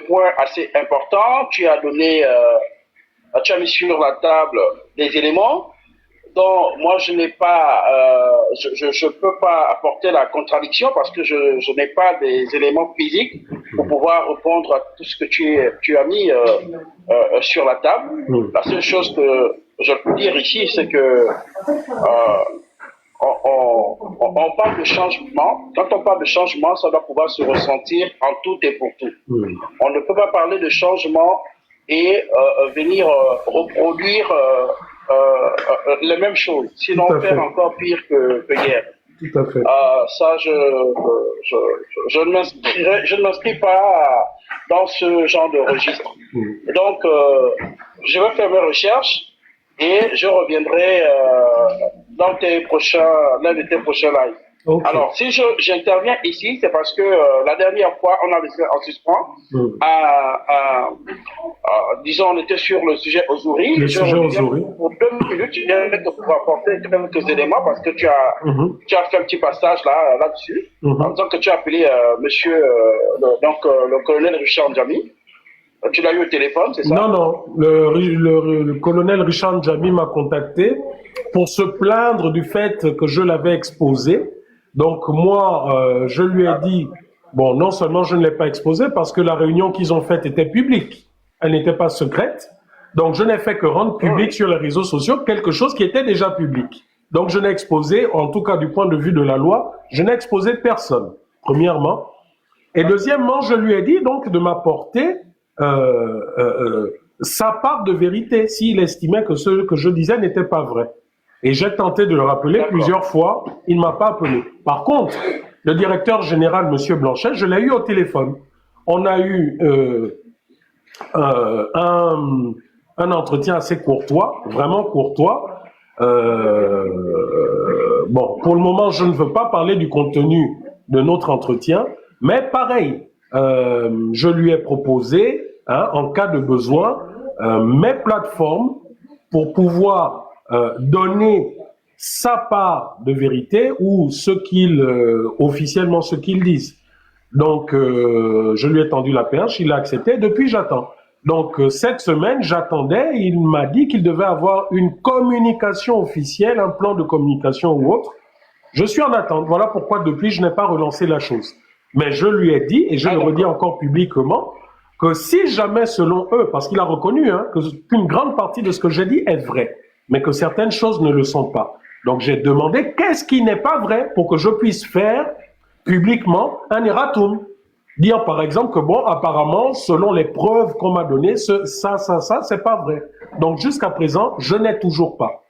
points assez importants. Tu as mis sur la table des éléments dont moi je n'ai pas, je peux pas apporter la contradiction parce que je n'ai pas des éléments physiques pour pouvoir répondre à tout ce que tu as mis sur la table. La seule chose que je peux dire ici, c'est que on parle de changement. Quand on parle de changement, ça doit pouvoir se ressentir en tout et pour tout. On ne peut pas parler de changement et venir reproduire les mêmes choses, sinon faire encore pire que hier. Tout à fait. Ça, je ne m'inscris pas dans ce genre de registre. Donc, je vais faire mes recherches et je reviendrai dans l'un de tes prochains lives. Okay. Alors, si j'interviens ici, c'est parce que la dernière fois, on a laissé en suspens. Disons, on était sur le sujet Ozouri. Le sujet Ozouri. Pour 2 minutes, je viens pour apporter quelques éléments parce que tu as fait un petit passage là-dessus. En disant que tu as appelé monsieur, le colonel Richard Njami. Tu l'as eu au téléphone, c'est ça? Non, non. Le colonel Richard Njami m'a contacté pour se plaindre du fait que je l'avais exposé. Donc moi, je lui ai dit, bon, non seulement je ne l'ai pas exposé parce que la réunion qu'ils ont faite était publique, elle n'était pas secrète. Donc je n'ai fait que rendre public sur les réseaux sociaux quelque chose qui était déjà public. Donc je n'ai exposé, en tout cas du point de vue de la loi, je n'ai exposé personne, premièrement. Et deuxièmement, je lui ai dit donc de m'apporter sa part de vérité s'il estimait que ce que je disais n'était pas vrai. Et j'ai tenté de le rappeler plusieurs fois, il ne m'a pas appelé. Par contre, le directeur général, M. Blanchet, je l'ai eu au téléphone. On a eu un entretien assez courtois, vraiment courtois. Bon, pour le moment, je ne veux pas parler du contenu de notre entretien, mais pareil, je lui ai proposé, en cas de besoin, mes plateformes pour pouvoir donner sa part de vérité ou officiellement ce qu'ils disent. Donc, je lui ai tendu la perche, il a accepté, depuis j'attends. Donc, cette semaine, j'attendais, il m'a dit qu'il devait avoir une communication officielle, un plan de communication ou autre. Je suis en attente, voilà pourquoi depuis je n'ai pas relancé la chose. Mais je lui ai dit, et je le redis encore publiquement, que si jamais selon eux, parce qu'il a reconnu qu'une grande partie de ce que j'ai dit est vrai, mais que certaines choses ne le sont pas. Donc j'ai demandé qu'est-ce qui n'est pas vrai pour que je puisse faire publiquement un erratum. Dire par exemple que bon, apparemment, selon les preuves qu'on m'a données, ça, c'est pas vrai. Donc jusqu'à présent, je n'ai toujours pas.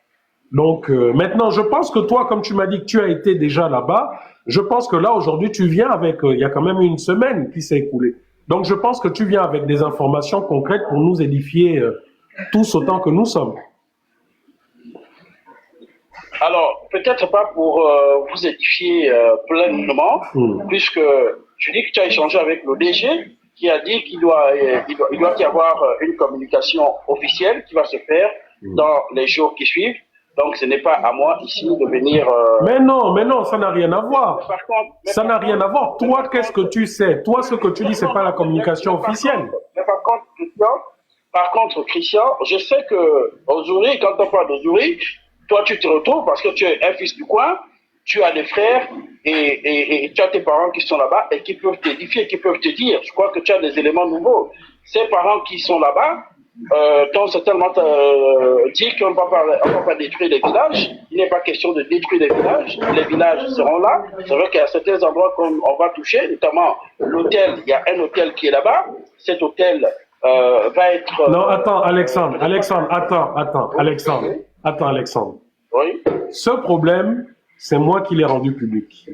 Donc maintenant, je pense que toi, comme tu m'as dit que tu as été déjà là-bas, je pense que là, aujourd'hui, tu viens avec, il y a quand même une semaine qui s'est écoulée. Donc je pense que tu viens avec des informations concrètes pour nous édifier tous autant que nous sommes. Alors, peut-être pas pour vous édifier pleinement, puisque tu dis que tu as échangé avec le DG qui a dit qu'il doit y avoir une communication officielle qui va se faire dans les jours qui suivent. Donc, ce n'est pas à moi ici de venir... Mais non, ça n'a rien à voir. Ça n'a rien à voir. Toi, qu'est-ce que tu sais? Toi, ce que tu dis, c'est pas la communication officielle. Mais par contre, Christian, je sais que Ozouri, quand on parle d'Ozouri, toi, tu te retrouves parce que tu es un fils du coin, tu as des frères et tu as tes parents qui sont là-bas et qui peuvent t'édifier, qui peuvent te dire. Je crois que tu as des éléments nouveaux. Ces parents qui sont là-bas t'ont certainement dit qu'on ne va pas détruire les villages. Il n'est pas question de détruire les villages. Les villages seront là. C'est vrai qu'il y a certains endroits qu'on va toucher, notamment l'hôtel. Il y a un hôtel qui est là-bas. Cet hôtel va être... Non, attends, Alexandre, Oui. Ce problème, c'est moi qui l'ai rendu public.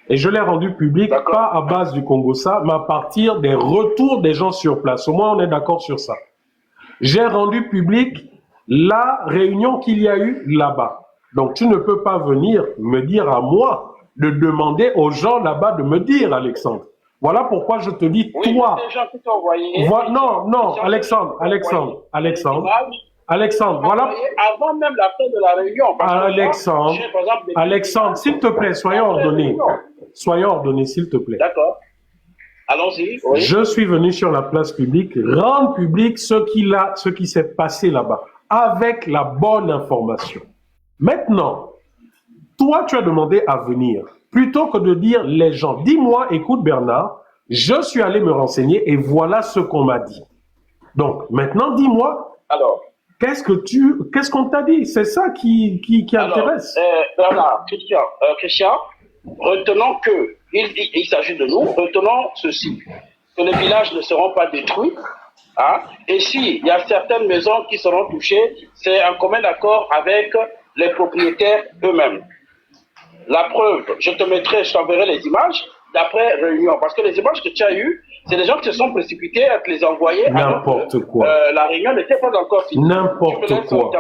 Et je l'ai rendu public pas à base du Congossa, mais à partir des retours des gens sur place. Au moins, on est d'accord sur ça. J'ai rendu public la réunion qu'il y a eu là-bas. Donc, tu ne peux pas venir me dire à moi de demander aux gens là-bas de me dire, Alexandre. Voilà pourquoi je te dis, oui, toi... Les gens qui t'ont envoyé, non, Alexandre, voilà... Avant même la fin de la réunion. Alexandre, s'il te plaît, soyons ordonnés. Soyons ordonnés, s'il te plaît. D'accord. Allons-y, oui. Je suis venu sur la place publique rendre public ce qui s'est passé là-bas, avec la bonne information. Maintenant, toi, tu as demandé à venir, plutôt que de dire les gens. Dis-moi, écoute Bernard, je suis allé me renseigner et voilà ce qu'on m'a dit. Donc, maintenant, dis-moi, Alors, qu'est-ce qu'on t'a dit? C'est ça qui intéresse. Bernard, Christian, retenons que, il s'agit de nous, retenons ceci, que les villages ne seront pas détruits, hein, et s'il y a certaines maisons qui seront touchées, c'est un commun accord avec les propriétaires eux-mêmes. La preuve, je t'enverrai les images d'après réunion, parce que les images que tu as eues, c'est des gens qui se sont précipités à te les envoyer. N'importe quoi. La réunion n'était pas encore finie. N'importe quoi.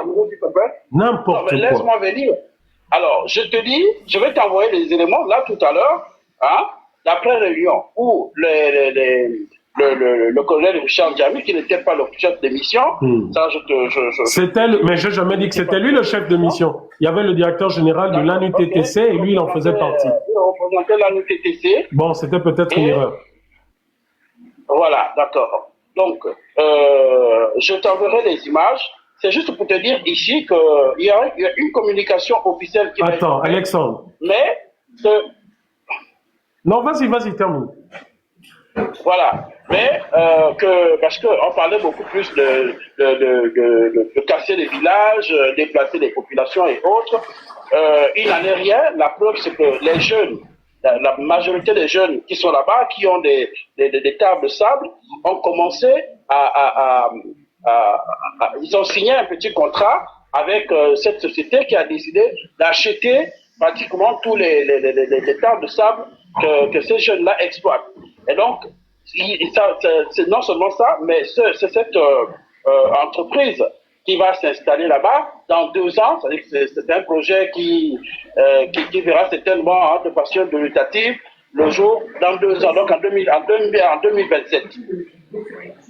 N'importe quoi. Laisse-moi venir. Alors, je te dis, je vais t'envoyer les éléments là tout à l'heure, hein, d'après réunion, où le colonel Richard Djamil, qui n'était pas le chef de mission, ça c'était, mais je n'ai jamais dit que c'était lui le chef de mission. Il y avait le directeur général de l'ANUTTC et lui, il en faisait partie. Il représentait l'ANUTTC. Bon, c'était peut-être une erreur. Voilà, d'accord. Donc, je t'enverrai les images. C'est juste pour te dire ici qu'il y a une communication officielle qui Attends, Alexandre. Mais... Non, vas-y, termine. Voilà. Mais parce qu'on parlait beaucoup plus de casser les villages, déplacer les populations et autres. Il n'en est rien. La preuve, c'est que les jeunes, la majorité des jeunes qui sont là-bas, qui ont des tables de sable, ont commencé ils ont signé un petit contrat avec cette société qui a décidé d'acheter pratiquement tous les tables de sable que ces jeunes-là exploitent. Et donc, c'est non seulement ça, mais c'est cette entreprise qui va s'installer là-bas dans 2 ans. C'est un projet qui verra certainement de façon délutative le jour dans 2 ans, donc en 2027.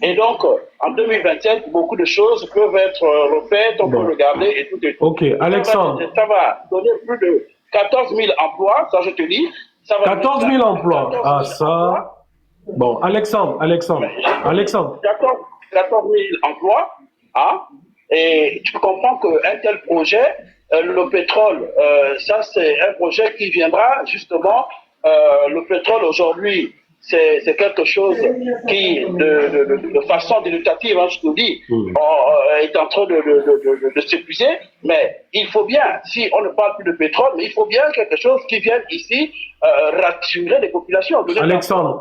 Et donc, en 2027, beaucoup de choses peuvent être refaites, on peut regarder et tout et tout. Ok, Alexandre. Ça va donner plus de 14 000 emplois, ça je te dis. Ça va 14 000 emplois. Ah, ça. Bon, Alexandre. 14 000 emplois, hein, et tu comprends qu'un tel projet, le pétrole, ça c'est un projet qui viendra justement, le pétrole aujourd'hui, c'est quelque chose qui, de façon délutative, hein, je te dis, est en train de s'épuiser, mais il faut bien, si on ne parle plus de pétrole, mais il faut bien quelque chose qui vienne ici rassurer les populations. Alexandre,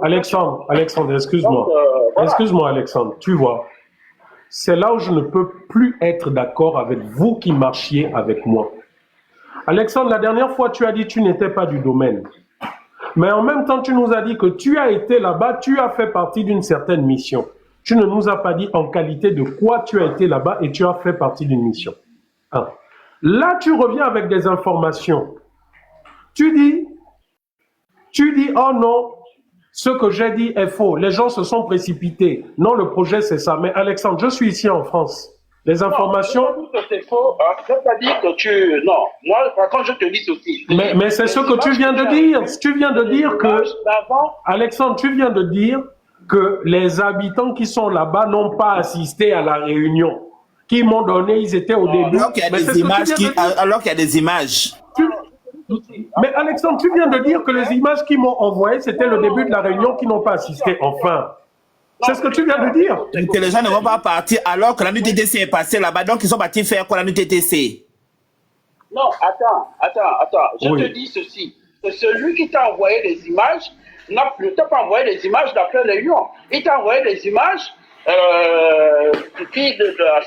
excuse-moi. Voilà. Excuse-moi, Alexandre, tu vois, c'est là où je ne peux plus être d'accord avec vous qui marchiez avec moi. Alexandre, la dernière fois, tu as dit que tu n'étais pas du domaine. Mais en même temps, tu nous as dit que tu as été là-bas, tu as fait partie d'une certaine mission. Tu ne nous as pas dit en qualité de quoi tu as été là-bas et tu as fait partie d'une mission. Là, tu reviens avec des informations. Tu dis, oh non, ce que j'ai dit est faux. Les gens se sont précipités. Non, le projet, c'est ça. Mais Alexandre, je suis ici en France. Les informations... Non, je ne c'est faux. Je ne pas dire que tu... Non, moi, quand je te dis ceci... Mais c'est ce que tu viens de dire. Tu viens de dire que... Alexandre, tu viens de dire que les habitants qui sont là-bas n'ont pas assisté à la réunion. Qui m'ont donné, ils étaient au début. Alors qu'il y a des images alors qu'il y a des images. Mais Alexandre, tu viens de dire que les images qu'ils m'ont envoyées, c'était le début de la réunion qui n'ont pas assisté. Enfin... C'est ce que tu viens de dire. Que les gens ne vont pas partir alors que la NUTTC est passée là-bas. Donc, ils sont partis faire quoi la NUTTC? Non, attends. Je te dis ceci. Que celui qui t'a envoyé les images ne t'a pas envoyé les images d'après réunion. Il t'a envoyé les images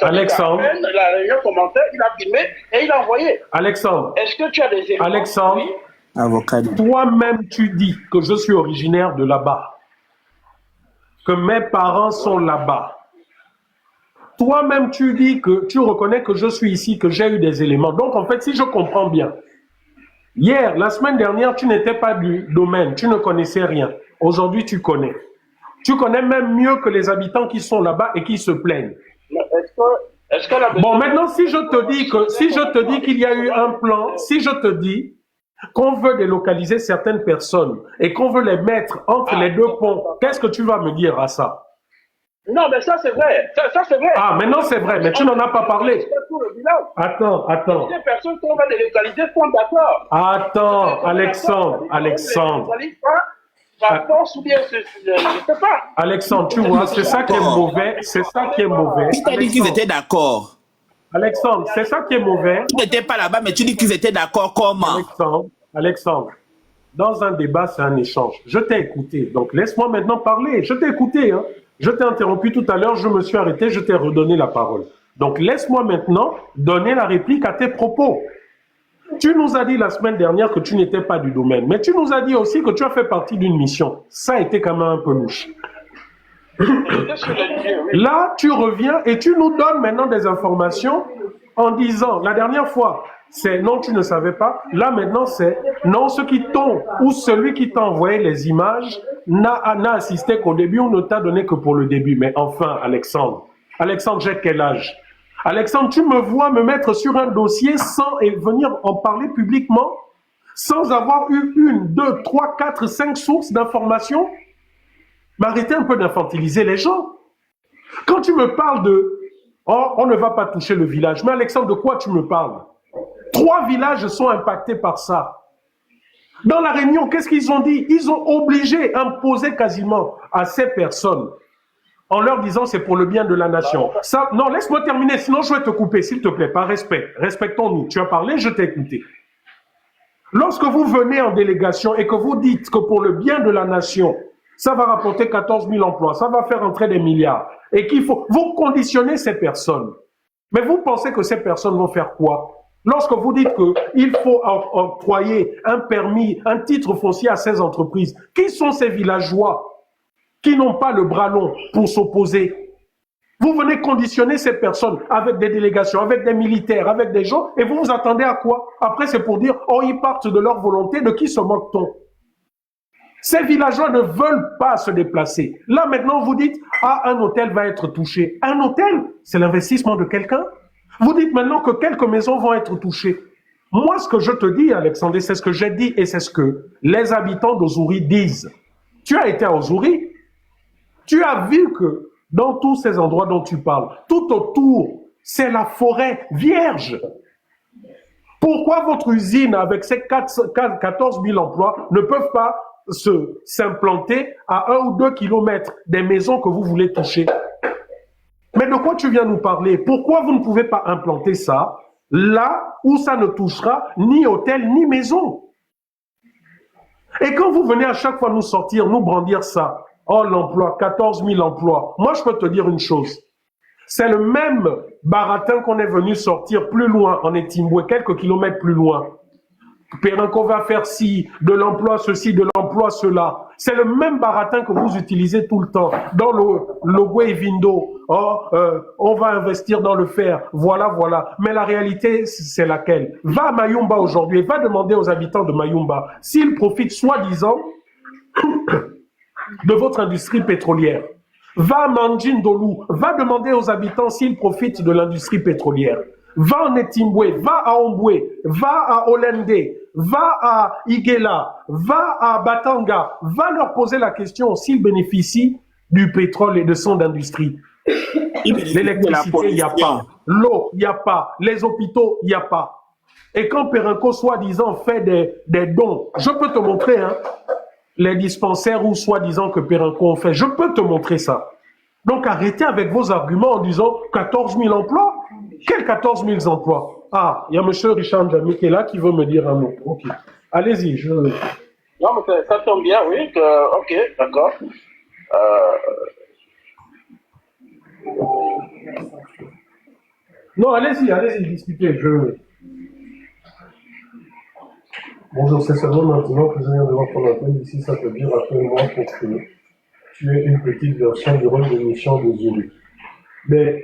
Alexandre. La réunion commençait, il a filmé et il a envoyé. Alexandre. Est-ce que tu as des éléments? Alexandre. Oui. Avocat. Toi-même, tu dis que je suis originaire de là-bas. Que mes parents sont là-bas. Toi-même, tu dis que tu reconnais que je suis ici, que j'ai eu des éléments. Donc, en fait, si je comprends bien, hier, la semaine dernière, tu n'étais pas du domaine, tu ne connaissais rien. Aujourd'hui, tu connais. Tu connais même mieux que les habitants qui sont là-bas et qui se plaignent. Bon, maintenant, si je te dis qu'il y a eu un plan, si je te dis qu'on veut délocaliser certaines personnes et qu'on veut les mettre entre les deux ponts, qu'est-ce que tu vas me dire à ça? Non, mais ça c'est vrai. Ça c'est vrai. Ah, maintenant c'est vrai, mais tu n'en as pas parlé. Attends. Les personnes qu'on va délocaliser sont d'accord. Attends, Alexandre. Par force ou bien, je ne sais pas. Alexandre, tu vois, c'est ça qui est mauvais. C'est ça qui est mauvais. Qui t'a dit qu'ils étaient d'accord? Alexandre, c'est ça qui est mauvais. Tu n'étais pas là-bas, mais tu dis qu'ils étaient d'accord comment? Alexandre, dans un débat, c'est un échange. Je t'ai écouté, donc laisse-moi maintenant parler. Je t'ai écouté, hein. Je t'ai interrompu tout à l'heure, je me suis arrêté, je t'ai redonné la parole. Donc laisse-moi maintenant donner la réplique à tes propos. Tu nous as dit la semaine dernière que tu n'étais pas du domaine, mais tu nous as dit aussi que tu as fait partie d'une mission. Ça a été quand même un peu louche. Là, tu reviens et tu nous donnes maintenant des informations en disant, la dernière fois, c'est non, tu ne savais pas. Là, maintenant, c'est non, ceux qui t'ont ou celui qui t'a envoyé les images n'a assisté qu'au début ou ne t'a donné que pour le début. Mais enfin, Alexandre, j'ai quel âge? Alexandre, tu me vois me mettre sur un dossier sans et venir en parler publiquement, sans avoir eu 1, 2, 3, 4, 5 sources d'informations? Mais arrêtez un peu d'infantiliser les gens. Quand tu me parles de « oh, on ne va pas toucher le village », mais Alexandre, de quoi tu me parles? 3 villages sont impactés par ça. Dans la réunion, qu'est-ce qu'ils ont dit? Ils ont obligé, imposé quasiment à ces personnes, en leur disant c'est pour le bien de la nation. Ça, non, laisse-moi terminer, sinon je vais te couper, s'il te plaît, par respect. Respectons-nous. Tu as parlé, je t'ai écouté. Lorsque vous venez en délégation et que vous dites que pour le bien de la nation, ça va rapporter 14 000 emplois, ça va faire entrer des milliards, et qu'il faut, vous conditionnez ces personnes. Mais vous pensez que ces personnes vont faire quoi? Lorsque vous dites qu'il faut octroyer un permis, un titre foncier à ces entreprises, qui sont ces villageois qui n'ont pas le bras long pour s'opposer? Vous venez conditionner ces personnes avec des délégations, avec des militaires, avec des gens, et vous vous attendez à quoi? Après, c'est pour dire, oh, ils partent de leur volonté, de qui se moque-t-on? Ces villageois ne veulent pas se déplacer. Là, maintenant, vous dites, ah, un hôtel va être touché. Un hôtel, c'est l'investissement de quelqu'un. Vous dites maintenant que quelques maisons vont être touchées. Moi, ce que je te dis, Alexandre, c'est ce que j'ai dit et c'est ce que les habitants d'Ozouri disent. Tu as été à Ozouri. Tu as vu que dans tous ces endroits dont tu parles, tout autour, c'est la forêt vierge. Pourquoi votre usine, avec ses 14 000 emplois, ne peuvent pas s'implanter à 1 ou 2 kilomètres des maisons que vous voulez toucher? Mais de quoi tu viens nous parler? Pourquoi vous ne pouvez pas implanter ça là où ça ne touchera ni hôtel ni maison? Et quand vous venez à chaque fois nous sortir, nous brandir ça, oh l'emploi, 14 000 emplois, moi je peux te dire une chose, c'est le même baratin qu'on est venu sortir plus loin en Etimboué, quelques kilomètres plus loin. Perenco va faire ci, de l'emploi ceci, de l'emploi cela. C'est le même baratin que vous utilisez tout le temps. Dans le logo Vindo, oh, on va investir dans le fer, voilà, voilà. Mais la réalité, c'est laquelle? Va à Mayumba aujourd'hui, va demander aux habitants de Mayumba s'ils profitent soi-disant de votre industrie pétrolière. Va à Mandjindolou, va demander aux habitants s'ils profitent de l'industrie pétrolière. Va en Etimboué, va à Omboué, va à Olende, va à Igela, va à Batanga, va leur poser la question s'ils bénéficient du pétrole et de son industrie. L'électricité, il n'y a pas. L'eau, il n'y a pas. Les hôpitaux, il n'y a pas. Et quand Perenco, soi-disant, fait des dons, je peux te montrer, hein, les dispensaires où soi-disant que Perenco en fait, je peux te montrer ça. Donc arrêtez avec vos arguments en disant 14 000 emplois. Quels 14 000 emplois? Ah, il y a M. Richard Jamy qui est là qui veut me dire un mot. Ok. Allez-y. Non, mais ça tombe bien, oui. Ok, d'accord. Non, allez-y, discutez. Bonjour, c'est seulement maintenant que je viens de voir ton appel. Ici, ça peut dire rappelle-moi pour que tu aies une petite version du rôle de mission de Zulu. Mais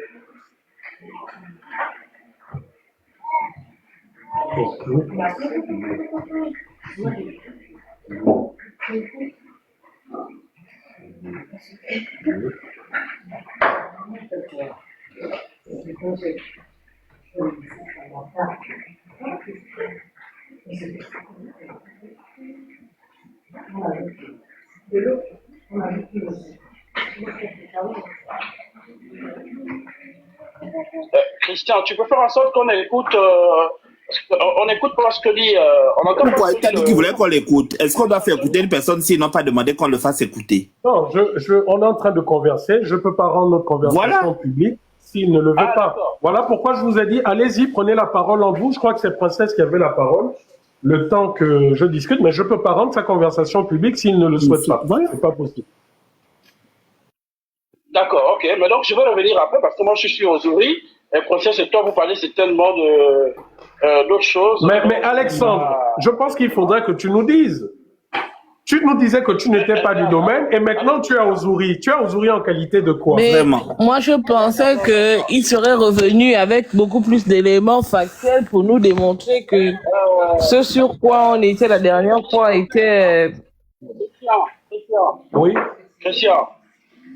Christian, tu peux faire en sorte qu'on écoute, on écoute pas ce que dit, on entend pas Pourquoi ce tu as que dit dit qu'il voulait qu'on l'écoute? Est-ce qu'on doit faire écouter une personne s'ils n'ont pas demandé qu'on le fasse écouter? Non, on est en train de converser. Je ne peux pas rendre notre conversation Voilà. publique s'il ne le veut pas. d'accord. Voilà pourquoi je vous ai dit, allez-y, prenez la parole en vous. Je crois que c'est Princesse qui avait la parole le temps que je discute, mais je ne peux pas rendre sa conversation publique s'il ne le souhaite pas. Voilà. C'est pas possible. D'accord, ok. Mais donc, je vais revenir après parce que moi, je suis aux Zuri. Et Princesse et toi, vous parlez certainement de, d'autres choses. Mais Alexandre, je pense qu'il faudrait que tu nous dises. Tu nous disais que tu n'étais pas du domaine et maintenant tu es à Ouzouri. Tu es à Ouzouri en qualité de quoi? Mais Vraiment. moi, je pensais qu'il serait revenu avec beaucoup plus d'éléments factuels pour nous démontrer que ce sur quoi on était la dernière fois était... Christian, Oui. Christian,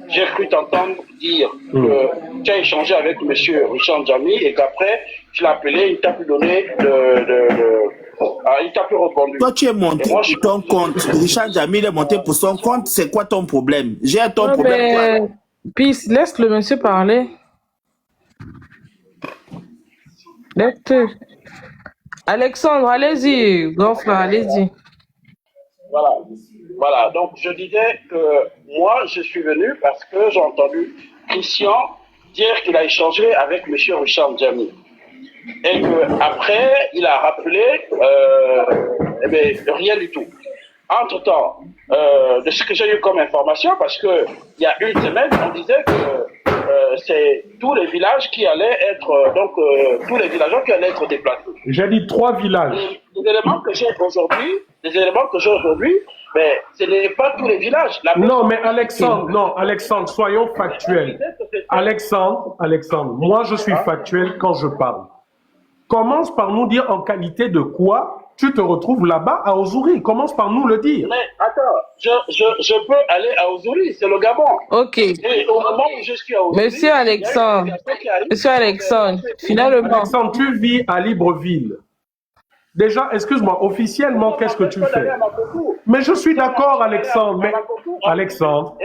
j'ai cru t'entendre dire que tu as échangé avec M. Richard Djami et qu'après, tu l'as appelé, il t'a plus donné il t'a plus répondu. Toi, tu es monté Et moi, pour ton compte. Richard Djami est monté pour son compte. C'est quoi ton problème? J'ai ton problème. Quoi? Puis, laisse le monsieur parler. Laisse-le. Alexandre, allez-y. Grand frère, allez-y. Voilà. Voilà. Donc, je disais que moi, je suis venu parce que j'ai entendu Christian dire qu'il a échangé avec M. Richard Djami. Et qu'après, il a rappelé eh bien, rien du tout. Entre-temps, de ce que j'ai eu comme information, parce qu'il y a une semaine, on disait que c'est tous les villages qui allaient être, tous les villageois qui allaient être déplacés. J'ai dit 3 villages. Les éléments que j'ai aujourd'hui, mais ce n'est pas tous les villages. Non, mais Alexandre, soyons factuels. Alexandre, moi je suis factuel quand je parle. Commence par nous dire en qualité de quoi tu te retrouves là-bas à Ouzouri. Commence par nous le dire. Mais attends, je peux aller à Ouzouri, c'est le Gabon. Ok. Et au moment où je suis à Ouzouri, Monsieur Alexandre, finalement. Alexandre, tu vis à Libreville. Déjà, excuse-moi, officiellement, qu'est-ce que tu fais? Mais je suis d'accord, Alexandre. Mais Alexandre,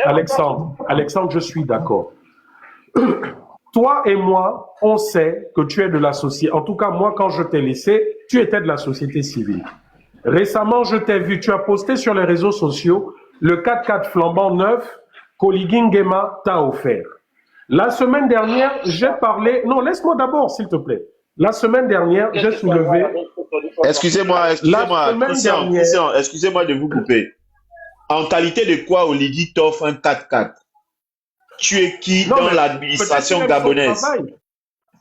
je suis d'accord. Toi et moi, on sait que tu es de la société. En tout cas, moi, quand je t'ai laissé, tu étais de la société civile. Récemment, je t'ai vu, tu as posté sur les réseaux sociaux le 4x4 flambant neuf qu'Oligui Nguema t'a offert. La semaine dernière, j'ai parlé... Non, laisse-moi d'abord, s'il te plaît. La semaine dernière, j'ai soulevé... Excusez-moi, Christian, excusez-moi de vous couper. En qualité de quoi Oligui t'offre un 4x4? Tu es qui dans l'administration gabonaise?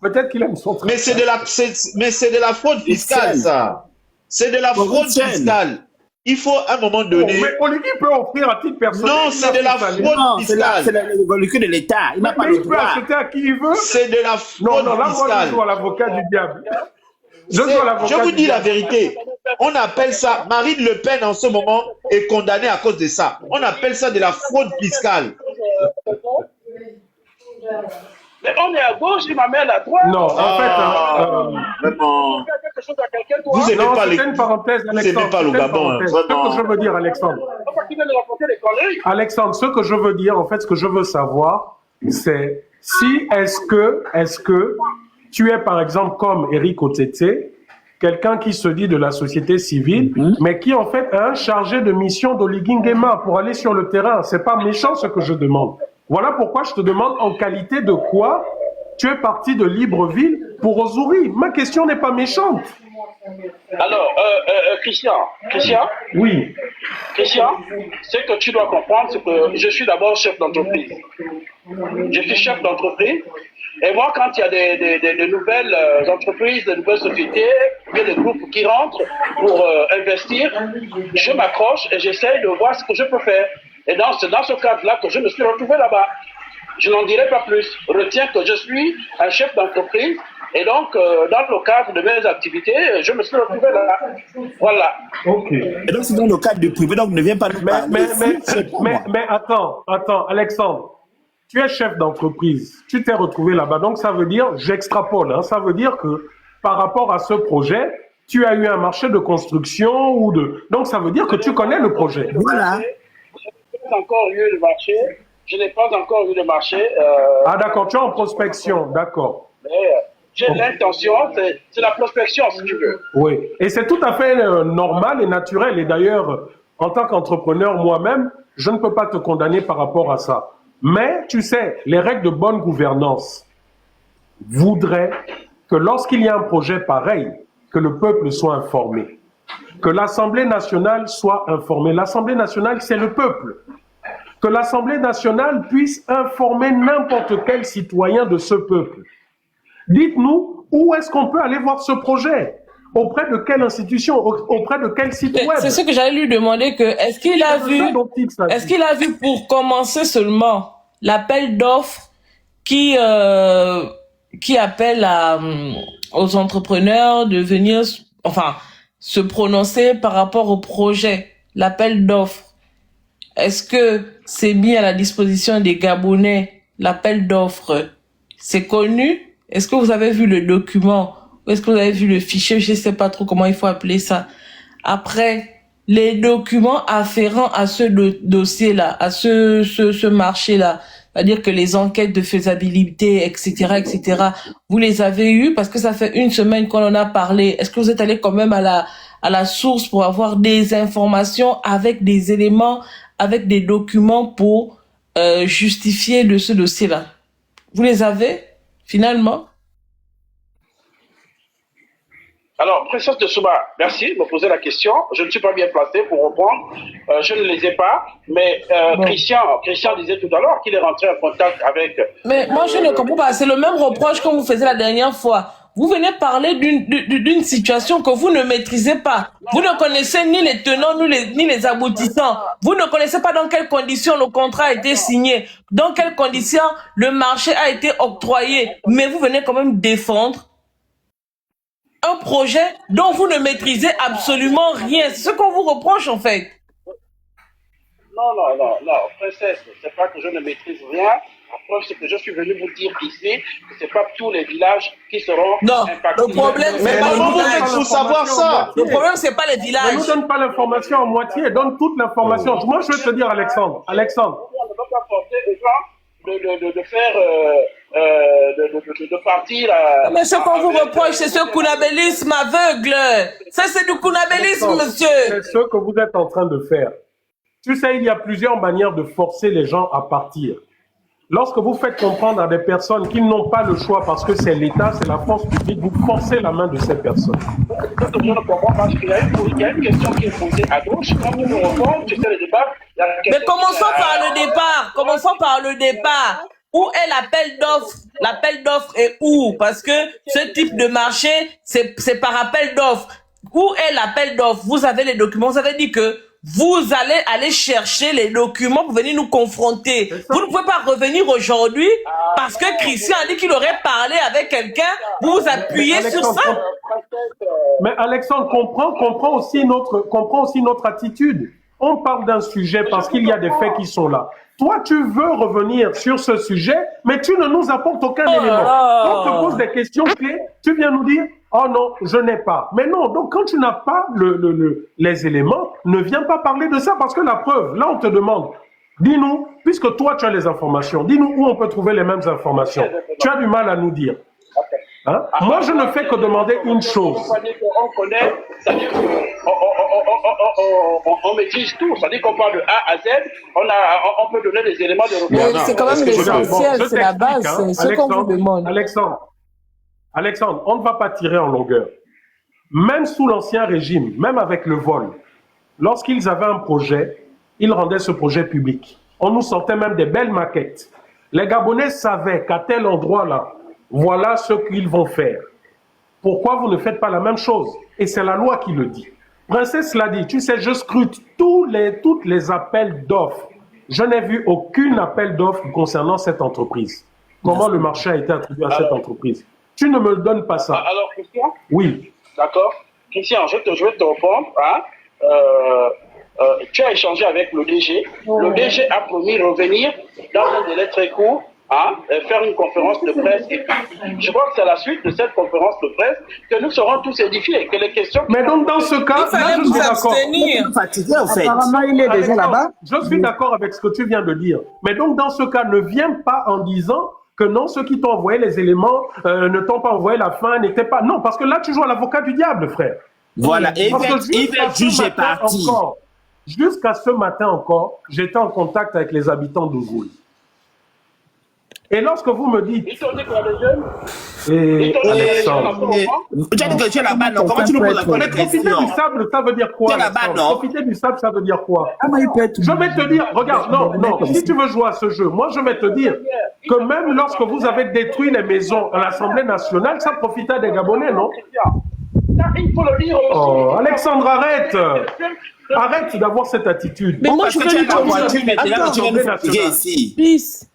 Peut-être qu'il aime son travail. Mais c'est de la fraude fiscale, ça. C'est de la fraude fiscale. Il faut à un moment donné... mais Oligui peut offrir à titre personnel. Non, c'est de la fraude fiscale. C'est le de l'État. Il n'a pas le droit. Il peut acheter à qui il veut. C'est de la fraude là, fiscale. moi, je joue à l'avocat du diable. Je vous dis la vérité. On appelle ça... Marine Le Pen, en ce moment, est condamnée à cause de ça. On appelle ça de la fraude fiscale. Mais on est à gauche, il m'amène à droite. Non, en fait, vraiment. Vous non, n'aimez pas les... une parenthèse, Alexandre. Pas le Gabon, ce que je veux dire, Alexandre. Alexandre, ce que je veux dire, en fait, ce que je veux savoir, c'est si est-ce que tu es, par exemple, comme Eric Otete, quelqu'un qui se dit de la société civile, mais qui, en fait, est un chargé de mission d'Oligui Nguema pour aller sur le terrain. C'est pas méchant ce que je demande. Voilà pourquoi je te demande en qualité de quoi tu es parti de Libreville pour Ouzouri. Ma question n'est pas méchante. Alors, Christian. Oui. Christian, ce que tu dois comprendre, c'est que je suis d'abord chef d'entreprise. Je suis chef d'entreprise. Et moi, quand il y a des nouvelles entreprises, de nouvelles sociétés, il y a des groupes qui rentrent pour investir, je m'accroche et j'essaye de voir ce que je peux faire. Et dans ce cadre-là que je me suis retrouvé là-bas. Je n'en dirai pas plus. Retiens que je suis un chef d'entreprise et donc dans le cadre de mes activités, je me suis retrouvé là. Voilà. Ok. Et donc c'est dans le cadre du privé, donc ne viens pas nous parler. Mais attends, Alexandre. Tu es chef d'entreprise, tu t'es retrouvé là-bas. Donc ça veut dire, j'extrapole, hein, ça veut dire que par rapport à ce projet, tu as eu un marché de construction ou de... Donc ça veut dire que tu connais le projet. Voilà. Encore eu le marché Je n'ai pas encore vu le marché. Ah d'accord, tu es en prospection, d'accord. Mais j'ai l'intention, c'est la prospection si tu veux. Oui, et c'est tout à fait normal et naturel. Et d'ailleurs, en tant qu'entrepreneur moi-même, je ne peux pas te condamner par rapport à ça. Mais tu sais, les règles de bonne gouvernance voudraient que lorsqu'il y a un projet pareil, que le peuple soit informé, que l'Assemblée nationale soit informée. L'Assemblée nationale, c'est le peuple. Que l'Assemblée nationale puisse informer n'importe quel citoyen de ce peuple. Dites-nous, où est-ce qu'on peut aller voir ce projet? Auprès de quelle institution? Auprès de quel site web? C'est ce que j'allais lui demander, que est-ce qu'il a vu pour commencer seulement l'appel d'offres qui appelle aux entrepreneurs de venir, enfin, se prononcer par rapport au projet, l'appel d'offres. Est-ce que c'est mis à la disposition des Gabonais, l'appel d'offres? C'est connu? Est-ce que vous avez vu le document? Ou est-ce que vous avez vu le fichier? Je ne sais pas trop comment il faut appeler ça. Après, les documents afférents à ce dossier-là, à ce marché-là, c'est-à-dire que les enquêtes de faisabilité, etc., etc., vous les avez eus parce que ça fait une semaine qu'on en a parlé. Est-ce que vous êtes allé quand même à la source pour avoir des informations avec des éléments, avec des documents pour justifier de ce dossier-là? Vous les avez, finalement? Alors, Princesse de Souba, merci de me poser la question. Je ne suis pas bien placé pour répondre. Je ne les ai pas. Mais bon. Christian disait tout à l'heure qu'il est rentré en contact avec... Mais moi, je ne comprends pas. C'est le même reproche qu'on vous faisait la dernière fois. Vous venez parler d'une situation que vous ne maîtrisez pas. Vous ne connaissez ni les tenants, ni les aboutissants. Vous ne connaissez pas dans quelles conditions le contrat a été signé, dans quelles conditions le marché a été octroyé. Mais vous venez quand même défendre un projet dont vous ne maîtrisez absolument rien. C'est ce qu'on vous reproche, en fait. Non, princesse, c'est pas que je ne maîtrise rien. La preuve, c'est que je suis venu vous dire ici que c'est pas tous les villages qui seront impactés. Le problème, c'est pas comment vous faites pour savoir ça? Le problème, c'est pas les villages. Ne nous donne pas l'information en moitié, donne toute l'information. Moi, je vais te dire, Alexandre. On ne va pas forcer les gens de faire de partir. Mais ce qu'on vous reproche, c'est ce kounabélisme aveugle. Ça, c'est du kounabélisme, monsieur. C'est ce que vous êtes en train de faire. Tu sais, il y a plusieurs manières de forcer les gens à partir. Lorsque vous faites comprendre à des personnes qu'ils n'ont pas le choix parce que c'est l'État, c'est la force publique, vous forcez la main de ces personnes. Je ne comprends pas parce qu'il y a une question qui est posée à gauche. Quand vous me répondez, tu sais le débat. Mais commençons par le départ. Commençons par le départ. Où est l'appel d'offres? L'appel d'offres est où? Parce que ce type de marché, c'est par appel d'offres. Où est l'appel d'offres? Vous avez les documents, vous avez dit que vous allez aller chercher les documents pour venir nous confronter. Vous ne pouvez pas revenir aujourd'hui parce que Christian a dit qu'il aurait parlé avec quelqu'un. Vous vous appuyez sur ça. Mais Alexandre, comprends aussi notre attitude. On parle d'un sujet parce qu'il y a des faits qui sont là. Toi, tu veux revenir sur ce sujet, mais tu ne nous apportes aucun élément. On te pose des questions clés, tu viens nous dire « Oh non, je n'ai pas ». Mais non, donc quand tu n'as pas les éléments, ne viens pas parler de ça parce que la preuve, là on te demande, dis-nous, puisque toi tu as les informations, dis-nous où on peut trouver les mêmes informations. Tu as du mal à nous dire. Hein? Moi, je ne fais que demander une chose. On connaît, c'est-à-dire on maîtrise tout. C'est-à-dire qu'on parle de A à Z, on peut donner des éléments de repère. C'est quand même l'essentiel, c'est la base, c'est ce qu'on vous demande. Alexandre, on ne va pas tirer en longueur. Même sous l'Ancien Régime, même avec le vol, lorsqu'ils avaient un projet, ils rendaient ce projet public. On nous sortait même des belles maquettes. Les Gabonais savaient qu'à tel endroit-là, voilà ce qu'ils vont faire. Pourquoi vous ne faites pas la même chose? Et c'est la loi qui le dit. Princesse l'a dit, tu sais, je scrute tous les appels d'offres. Je n'ai vu aucun appel d'offres concernant cette entreprise. Comment le marché a été attribué à cette entreprise? Tu ne me donnes pas ça. Alors, Christian? Oui. D'accord. Christian, je vais te répondre. Tu as échangé avec le DG. Le DG a promis de revenir dans un délai très court faire une conférence de presse. Et puis, je crois que c'est à la suite de cette conférence de presse que nous serons tous édifiés, que les questions... Mais donc, dans ce cas, là, je suis d'accord. Fatigué, en fait. Apparemment, il est déjà là-bas. Je suis d'accord avec ce que tu viens de dire. Mais donc, dans ce cas, ne viens pas en disant que non, ceux qui t'ont envoyé les éléments ne t'ont pas envoyé la fin, n'étaient pas... Non, parce que là, tu joues à l'avocat du diable, frère. Voilà, et il va juger parti. Jusqu'à ce matin encore, j'étais en contact avec les habitants d'Ouzoul. Et lorsque vous me dites... Ils t'ont dit quoi, les jeunes? Et Alexandre... Tu as dit que tu es là-bas, non? Comment tu nous poses la Profiter du sable, ça veut dire quoi? Tu es là-bas, non? Profiter du sable, ça veut dire quoi? Je vais te dire, regarde, non, si tu veux jouer à ce jeu, moi je vais te dire que même lorsque vous avez détruit les maisons à l'Assemblée nationale, ça profitait des Gabonais, non? Il faut le dire aussi. Oh, Alexandre, arrête! Arrête d'avoir cette attitude. Mais moi, je veux lui poser.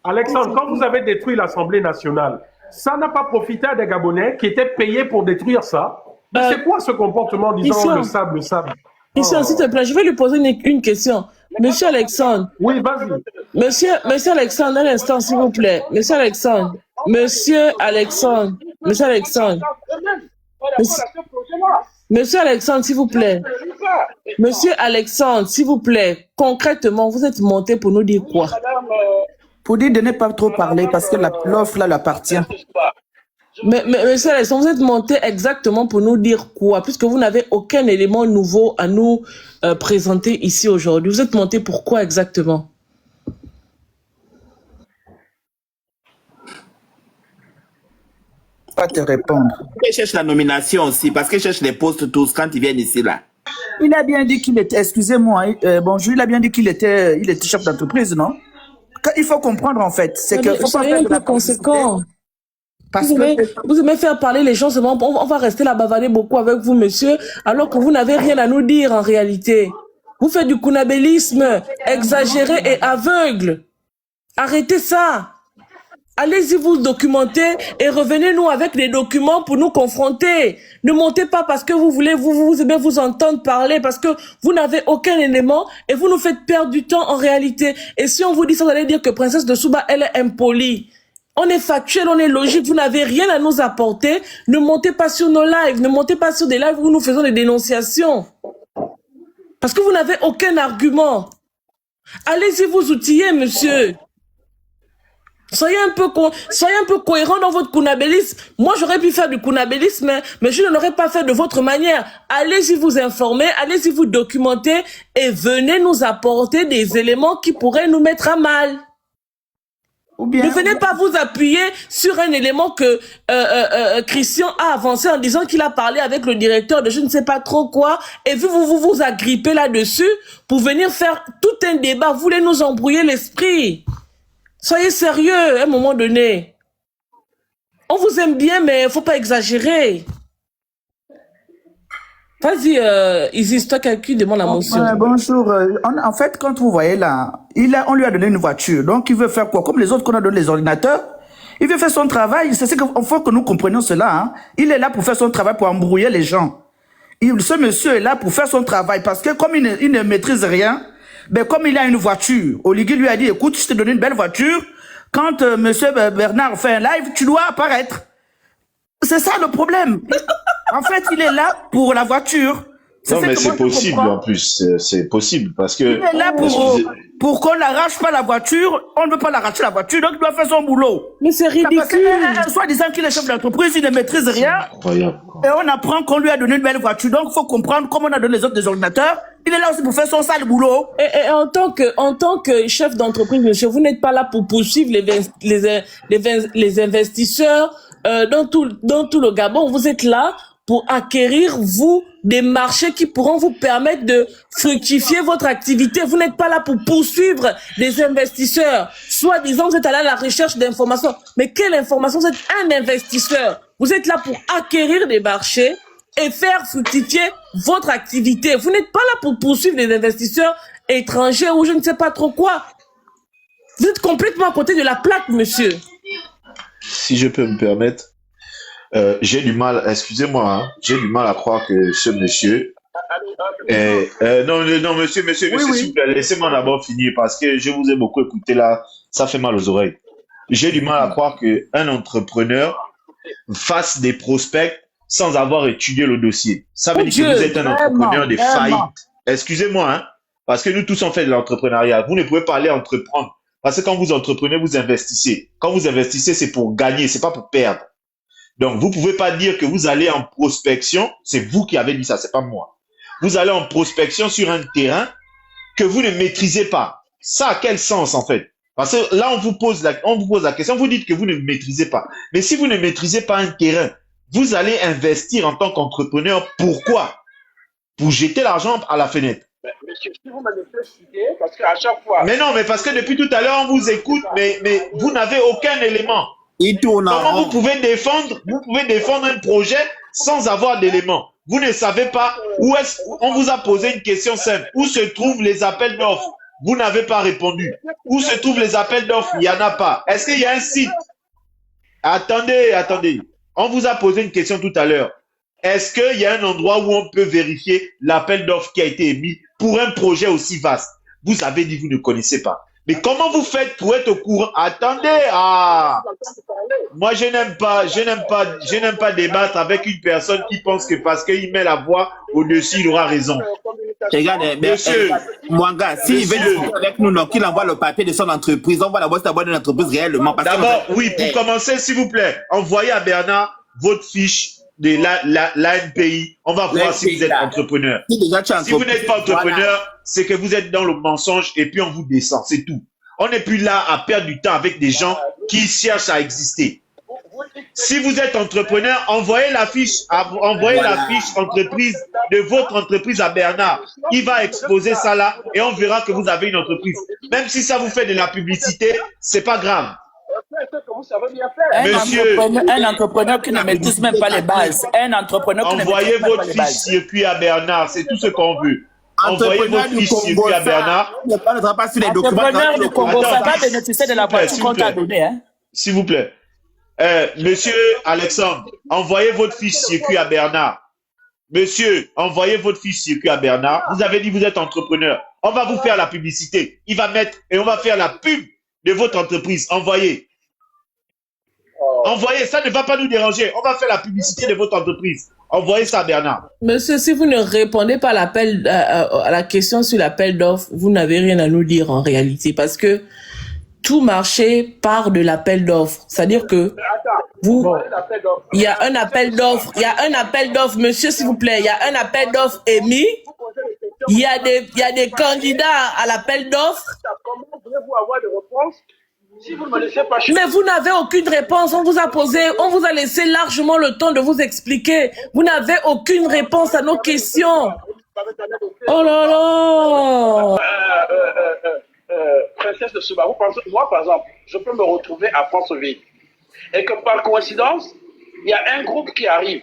Alexandre, quand vous avez détruit l'Assemblée nationale, ça n'a pas profité à des Gabonais qui étaient payés pour détruire ça. C'est quoi ce comportement disant le sable, le sable? Christian, s'il te plaît, je vais lui poser une question. Monsieur Alexandre. Oui, vas-y. Monsieur Alexandre, un instant, s'il vous plaît. Monsieur Alexandre. Monsieur Alexandre, s'il vous plaît. Monsieur Alexandre, s'il vous plaît, concrètement, vous êtes monté pour nous dire quoi? Pour dire de ne pas trop parler parce que l'offre là l'appartient. Mais monsieur Alexandre, vous êtes monté exactement pour nous dire quoi? Puisque vous n'avez aucun élément nouveau à nous présenter ici aujourd'hui. Vous êtes monté pour quoi exactement? Pas te répondre. Il cherche la nomination aussi, parce qu'il cherche les postes tous quand ils viennent ici là. Il a bien dit qu'il était, excusez-moi, bonjour, il a bien dit qu'il était chef d'entreprise, non? Il faut comprendre en fait, c'est que faut pas faire de la conséquent. Parce vous aimez faire parler les gens, seulement on va rester là bavaler beaucoup avec vous, monsieur, alors que vous n'avez rien à nous dire en réalité. Vous faites du kunabélisme exagéré et aveugle. Arrêtez ça. Allez-y vous documenter et revenez-nous avec des documents pour nous confronter. Ne montez pas parce que vous voulez vous aimez vous entendre parler, parce que vous n'avez aucun élément et vous nous faites perdre du temps en réalité. Et si on vous dit ça, vous allez dire que Princesse de Souba, elle est impolie. On est factuel, on est logique, vous n'avez rien à nous apporter. Ne montez pas sur nos lives, ne montez pas sur des lives où nous faisons des dénonciations. Parce que vous n'avez aucun argument. Allez-y vous outiller, monsieur. Soyez un peu cohérent dans votre kunabélisme. Moi, j'aurais pu faire du kunabélisme, mais je ne l'aurais pas fait de votre manière. Allez-y vous informer, allez-y vous documenter et venez nous apporter des éléments qui pourraient nous mettre à mal. Ne venez pas vous appuyer sur un élément que Christian a avancé en disant qu'il a parlé avec le directeur de je ne sais pas trop quoi, et vous agrippez là-dessus pour venir faire tout un débat. Vous voulez nous embrouiller l'esprit. Soyez sérieux à un moment donné. On vous aime bien, mais il ne faut pas exagérer. Vas-y, Isis, toi qui demande la motion. Bonjour. En fait, quand vous voyez là, on lui a donné une voiture. Donc, il veut faire quoi? Comme les autres qu'on a donné les ordinateurs. Il veut faire son travail. C'est ce qu'il faut que nous comprenions cela. Hein. Il est là pour faire son travail, pour embrouiller les gens. Ce monsieur est là pour faire son travail. Parce que comme il ne maîtrise rien, ben comme il a une voiture, Oligui lui a dit, écoute, je t'ai donné une belle voiture. Quand monsieur Bernard fait un live, tu dois apparaître. C'est ça le problème. En fait, il est là pour la voiture. Non, mais c'est possible en plus. C'est possible parce que... Il est là pour qu'on n'arrache pas la voiture. On ne veut pas l'arracher la voiture, donc il doit faire son boulot. Mais c'est ridicule. Soit disant qu'il est chef d'entreprise, il ne maîtrise rien. Incroyable. Et on apprend qu'on lui a donné une belle voiture. Donc, il faut comprendre comment on a donné les autres des ordinateurs. Il est là aussi pour faire son sale boulot. Et en tant que chef d'entreprise, monsieur, vous n'êtes pas là pour poursuivre les investisseurs dans tout le Gabon. Vous êtes là pour acquérir, vous, des marchés qui pourront vous permettre de fructifier votre activité. Vous n'êtes pas là pour poursuivre des investisseurs. Soit disant, vous êtes allé à la recherche d'informations. Mais quelle information? Vous êtes un investisseur. Vous êtes là pour acquérir des marchés et faire fructifier votre activité. Vous n'êtes pas là pour poursuivre des investisseurs étrangers ou je ne sais pas trop quoi. Vous êtes complètement à côté de la plaque, monsieur. Si je peux me permettre, j'ai du mal, excusez-moi, hein, j'ai du mal à croire que ce monsieur... non, monsieur, oui. s'il vous plaît, laissez-moi d'abord finir parce que je vous ai beaucoup écouté là, ça fait mal aux oreilles. j'ai du mal à croire qu'un entrepreneur fasse des prospects sans avoir étudié le dossier. Ça veut dire que vous êtes un entrepreneur de faillite. Excusez-moi, hein, parce que nous tous on fait de l'entrepreneuriat. Vous ne pouvez pas aller entreprendre. Parce que quand vous entreprenez, vous investissez. Quand vous investissez, c'est pour gagner, c'est pas pour perdre. Donc, vous pouvez pas dire que vous allez en prospection. C'est vous qui avez dit ça, c'est pas moi. Vous allez en prospection sur un terrain que vous ne maîtrisez pas. Ça a quel sens, en fait? Parce que là, on vous pose la question, vous dites que vous ne maîtrisez pas. Mais si vous ne maîtrisez pas un terrain, vous allez investir en tant qu'entrepreneur. Pourquoi? Pour jeter l'argent à la fenêtre. Monsieur, si vous me laissez citer, parce qu'à chaque fois... Mais non, mais parce que depuis tout à l'heure, on vous écoute, mais vous n'avez aucun élément. Comment vous pouvez défendre un projet sans avoir d'éléments? Vous ne savez pas où est-ce... On vous a posé une question simple. Où se trouvent les appels d'offres? Vous n'avez pas répondu. Où se trouvent les appels d'offres? Il n'y en a pas. Est-ce qu'il y a un site? Attendez. On vous a posé une question tout à l'heure. Est-ce qu'il y a un endroit où on peut vérifier l'appel d'offres qui a été émis pour un projet aussi vaste? Vous avez dit que vous ne connaissez pas. Mais comment vous faites pour être au courant? Attendez, moi je n'aime pas débattre avec une personne qui pense que parce qu'il met la voix au-dessus, il aura raison. Regardez, monsieur, Mwanga, s'il veut discuter avec nous, qu'il envoie le papier de son entreprise, on va d'abord d'une entreprise réellement. D'abord, oui, pour commencer, s'il vous plaît, envoyez à Bernard votre fiche de l'ANPI, on va voir si vous êtes entrepreneur. Si vous n'êtes pas entrepreneur, c'est que vous êtes dans le mensonge et puis on vous descend, c'est tout. On n'est plus là à perdre du temps avec des gens qui cherchent à exister. Si vous êtes entrepreneur, envoyez la fiche entreprise de votre entreprise à Bernard. Il va exposer ça là et on verra que vous avez une entreprise. Même si ça vous fait de la publicité, c'est pas grave. Monsieur, un entrepreneur qui ne maîtrise même pas les bases. Un entrepreneur qui envoyez votre fiche circuit à Bernard, c'est tout ce qu'on veut. Envoyez votre fiche circuit à Bernard. Entrepreneur du Congo, ça va bénéficier de la voiture qu'on t'a donnée. S'il vous plaît. Monsieur Alexandre, envoyez votre fiche circuit à Bernard. Monsieur, envoyez votre fiche circuit à Bernard. Vous avez dit que vous êtes entrepreneur. On va vous faire la publicité. Il va mettre et on va faire la pub de votre entreprise. Envoyez. Envoyez, ça ne va pas nous déranger. On va faire la publicité de votre entreprise. Envoyez ça à Bernard. Monsieur, si vous ne répondez pas à la question sur l'appel d'offres, vous n'avez rien à nous dire en réalité. Parce que tout marché part de l'appel d'offres. C'est-à-dire que il y a un appel d'offres, monsieur, s'il vous plaît, il y a un appel d'offres émis. Il y a des candidats à l'appel d'offres. Comment voulez-vous avoir des réponses si vous ne me laissez pas? Mais vous n'avez aucune réponse. On vous a laissé largement le temps de vous expliquer. Vous n'avez aucune réponse à nos questions. Oh là là. Princesse de Souba, moi par exemple, je peux me retrouver à Franceville et que par coïncidence, il y a un groupe qui arrive.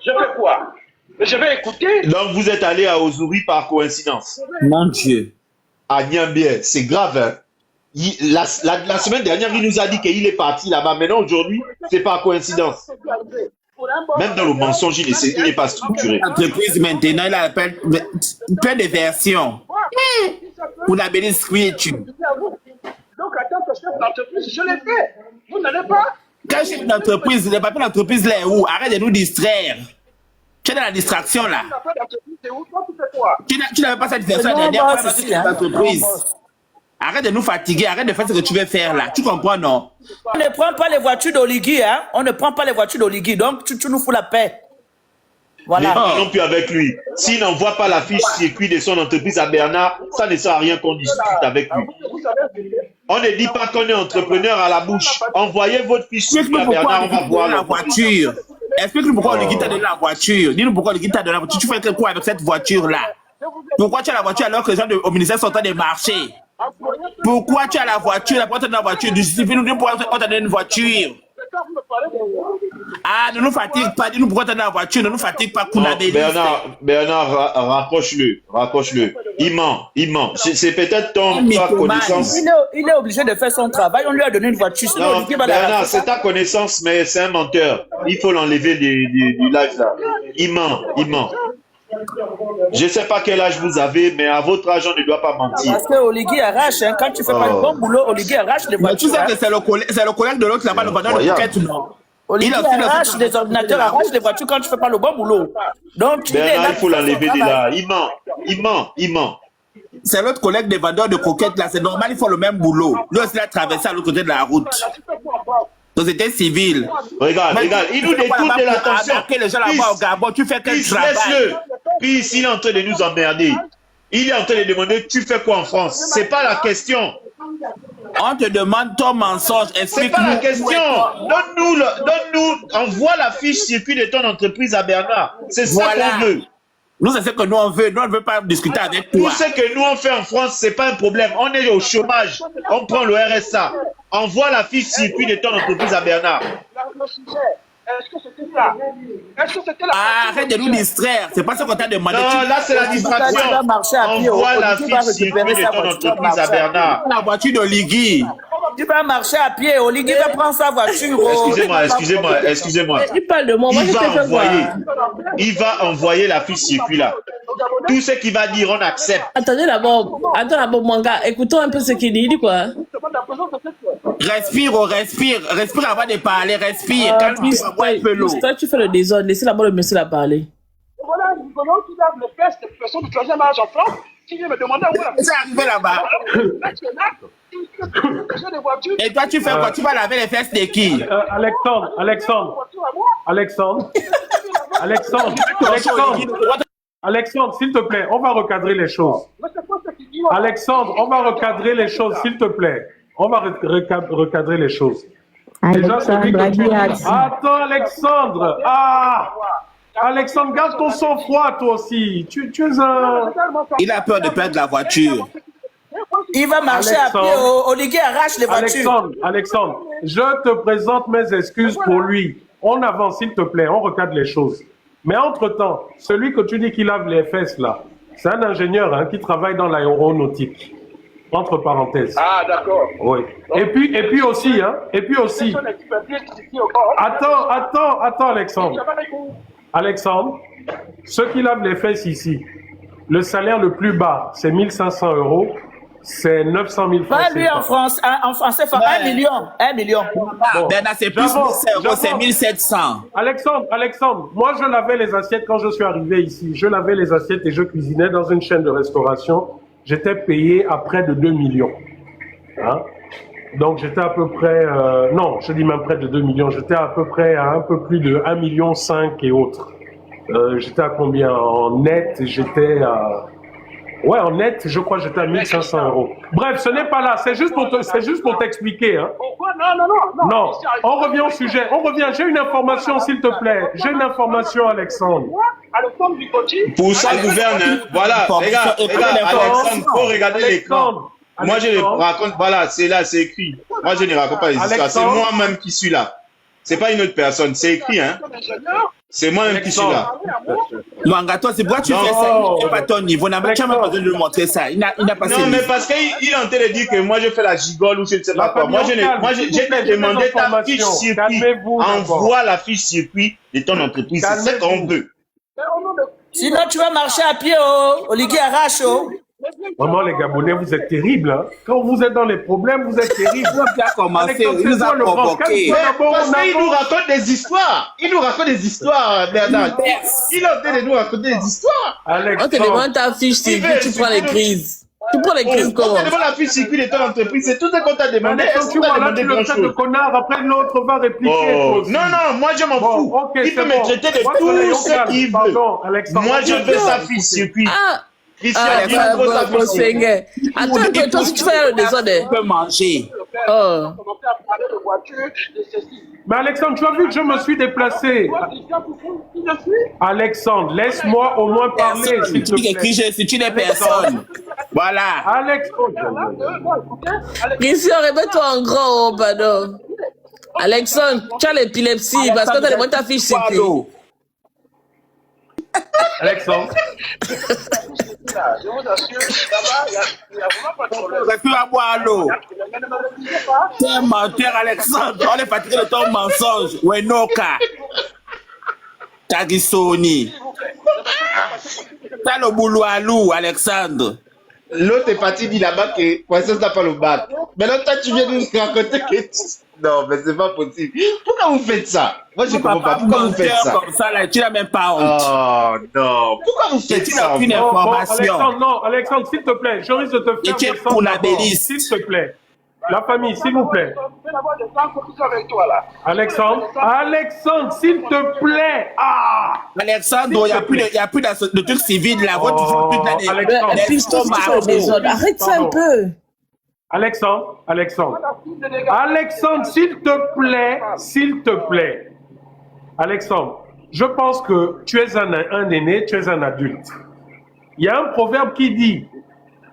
Je fais quoi? Je vais écouter. Donc vous êtes allé à Ozuri par coïncidence? Mon Dieu. À Niambie, c'est grave, hein? La semaine dernière, il nous a dit qu'il est parti là-bas. Maintenant, aujourd'hui, c'est par coïncidence. Même dans le mensonge, il n'est pas structuré. L'entreprise maintenant, il appelle plein de versions. Pour la belle scripture. Donc, attends, que chef d'entreprise, je l'ai fait. Vous n'allez pas? Quand chef d'entreprise, le papier d'entreprise là est où? Arrête de nous distraire. Tu es dans la distraction là. Tu n'avais pas cette version la dernière fois d'entreprise. Arrête de nous fatiguer, arrête de faire ce que tu veux faire là. Tu comprends, non? On ne prend pas les voitures d'Oligui, hein? On ne prend pas les voitures d'Oligui, donc tu nous fous la paix. Voilà. Ne parlons plus avec lui. S'il n'envoie pas la fiche circuit de son entreprise à Bernard, ça ne sert à rien qu'on discute avec lui. On ne dit pas qu'on est entrepreneur à la bouche. Envoyez votre fiche circuit à Bernard, on va voir la voiture. Explique-nous pourquoi Oligui t'a donné la voiture. Dis-nous pourquoi Oligui t'a donné la voiture. Tu fais quoi avec cette voiture-là? Pourquoi tu as la voiture alors que les gens au ministère sont en train de marcher? Pourquoi tu as la voiture? La porte de la voiture. Justifie-nous pourquoi on t'a donné une voiture. Ah, ne nous fatigue pas. Dis-nous pourquoi tu as dans la voiture. Ne nous fatigue pas. Bernard, raccroche-le. Il ment. C'est peut-être ton connaissance. Il est obligé de faire son travail. On lui a donné une voiture. Non, Bernard, c'est ta connaissance, mais c'est un menteur. Il faut l'enlever du live là. Il ment. Je ne sais pas quel âge vous avez, mais à votre âge, on ne doit pas mentir. Parce que Oligui arrache, hein, quand tu fais pas le bon boulot, Oligui arrache les Mais tu voitures. sais que c'est le collègue de l'autre là-bas, le vendeur de coquette, non? Oligui arrache des ordinateurs, arrache les voitures quand tu fais pas le bon boulot. Donc, Bernard, il faut l'enlever de là. Il ment. C'est l'autre collègue des vendeurs de coquettes là, c'est normal, ils font le même boulot. Lui aussi, il a traversé à l'autre côté de la route. Société civile. Regarde, il nous détourne de l'attention. Les gens là-bas au Gabon, tu fais quel travail? Laisse-le. Puis il est en train de nous emmerder. Il est en train de demander tu fais quoi en France? C'est pas la question. On te demande ton mensonge. C'est pas la question. Donne-nous, envoie la fiche circuit de ton entreprise à Bernard. C'est ça qu'on veut. Nous, c'est ce que nous on veut. Nous, on ne veut pas discuter avec toi. Tout ce que nous on fait en France, c'est pas un problème. On est au chômage. On prend le RSA. Envoie la fiche circuit de ton entreprise à Bernard. Est-ce que c'était ça? Arrête de nous distraire. C'est pas ce qu'on t'a demandé. Non, là, c'est la distraction. Envoie la fiche circuit de ton entreprise à Bernard. La voiture d'Oligui. Tu vas marcher à pied, Oligui va prendre sa voiture. Excusez-moi. Il parle de moi. Moi, je te fais voir. Il va envoyer la fiche circuit là. Tout ce qu'il va dire, on accepte. Attendez d'abord, mon gars. Écoutons un peu ce qu'il dit. Il dit quoi? Respire avant de parler. Respire. Toi, tu fais le désordre. Laissez d'abord le monsieur la parler. Voilà, rigolo qui lave les fesses des personnes du troisième âge en France qui vient me demander où la C'est arrivé là-bas. Et toi, tu fais quoi? Tu vas laver les fesses de qui? Alexandre, s'il te plaît, on va recadrer les choses. Alexandre, on va recadrer les choses, s'il te plaît. On va recadrer les choses. Attends, Alexandre. Alexandre, garde ton sang-froid, toi aussi. Tu es un... Il a peur de perdre la voiture. Il va marcher à pied. Oligui arrache les voitures. Alexandre, je te présente mes excuses pour lui. On avance, s'il te plaît. On recadre les choses. Mais entre-temps, celui que tu dis qui lave les fesses, là, c'est un ingénieur qui travaille dans l'aéronautique. Entre parenthèses. Ah, d'accord. Oui. Et puis aussi. Attends, Alexandre, ceux qui lavent les fesses ici, le salaire le plus bas, c'est 1500 €. C'est 900 000 francs. Pas lui en France, en français, 1 million. 1 million. Bernard, c'est plus 1 c'est 1700. Alexandre, moi je lavais les assiettes quand je suis arrivé ici. Je lavais les assiettes et je cuisinais dans une chaîne de restauration. J'étais payé à près de 2 millions. Donc j'étais à peu près, non, je dis même près de 2 millions. J'étais à peu près à un peu plus de 1,5 million et autres. J'étais à combien en net? J'étais à... Ouais, en net, je crois que j'étais à 1500 €. Bref, ce n'est pas là. C'est juste pour t'expliquer. Non, on revient au sujet. J'ai une information, s'il te plaît. J'ai une information, Alexandre. Pour ça, gouverne. Voilà, regarde, Alexandre, faut regarder l'écran. Moi, je le raconte. Voilà, c'est là, c'est écrit. Moi, je ne raconte pas les histoires. C'est moi-même qui suis là. C'est pas une autre personne. C'est écrit, C'est moi-même qui suis là. Toi, c'est pourquoi tu fais ça? Il n'est pas ton niveau. Tu n'as même pas besoin de lui montrer ça. Il n'a pas Non, mais parce qu'il est en train de dire que moi, je fais la gigole ou je ne sais pas quoi. Moi, j'ai demandé ta fiche circuit. Envoie la fiche circuit de ton entreprise. C'est ce qu'on veut. Sinon, tu vas marcher à pied, Oligui arrache, Vraiment, les Gabonais, vous êtes terribles. Quand vous êtes dans les problèmes, vous êtes terribles. Il a commencé, il nous a provoqué. Parce qu'il nous raconte des histoires. Bernard. Il est en train de nous raconter des histoires. On te demande ta fiche circuit, tu prends les crises. Tu prends les crises comment? On te demande la fiche circuit de ton entreprise. C'est tout ce qu'on t'a demandé. Est-ce qu'on t'a demandé grand-chose? Le connard, après l'autre va répliquer. Non, moi je m'en fous. Il peut me traiter de tout ce qu'il veut. Moi je veux sa fiche circuit. Attends, que toi, si tu fais le désordre, tu peux manger. Mais Alexandre, tu as vu que je me suis déplacé. Alexandre, laisse-moi au moins parler. Si tu n'es personne. Voilà. Alexandre. Christian, répète-toi en grand, pardon. Alexandre, tu as l'épilepsie parce que tu as demandé ta fiche circuit. Alexandre. Je vous assure, là-bas, il n'y a vraiment pas de problème. Tu vas boire l'eau. Tu es un menteur, Alexandre. On est fatigué de ton mensonge. Wenoka. Tagisoni. Ça, le boulot à loup, Alexandre. L'autre est parti dire là-bas que Princesse n'a pas le bac. Maintenant, toi, tu viens de nous raconter que... Non, mais c'est pas possible. Pourquoi vous faites ça? Moi, je comprends pas. Pourquoi vous faites ça? Comme ça, là, tu n'as même pas honte. Oh, non. Pourquoi vous faites Tu ça? n'as aucune information. Alexandre, non, Alexandre, s'il te plaît, je risque de te faire Et tu es descendre pour la d'abord, bélice. s'il te plaît. La famille, s'il vous plaît. Alexandre, Alexandre, s'il te plaît. Ah! Alexandre, il n'y a plus de trucs civils là. Votre Alexandre. Piston, tu fais des désordre. Arrête ça un peu. Alexandre, s'il te plaît. Alexandre, je pense que tu es un aîné, tu es un adulte. Il y a un proverbe qui dit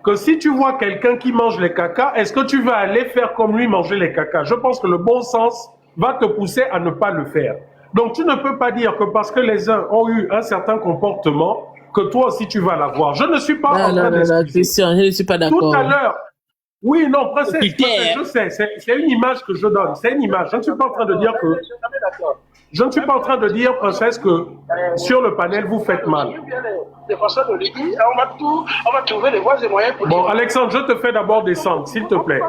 que si tu vois quelqu'un qui mange les cacas, est-ce que tu vas aller faire comme lui manger les cacas? Je pense que le bon sens va te pousser à ne pas le faire. Donc tu ne peux pas dire que parce que les uns ont eu un certain comportement, que toi aussi tu vas l'avoir. Je ne suis pas en train d'excuser. Christian, je ne suis pas d'accord. Tout à l'heure, oui, non, princesse, je sais, c'est une image que je donne, c'est une image. Je ne suis pas en train de dire que... Je ne suis pas en train de dire, princesse, que sur le panel, vous faites mal. On va trouver les voies et moyens pour... Bon, Alexandre, je te fais d'abord descendre, s'il te plaît.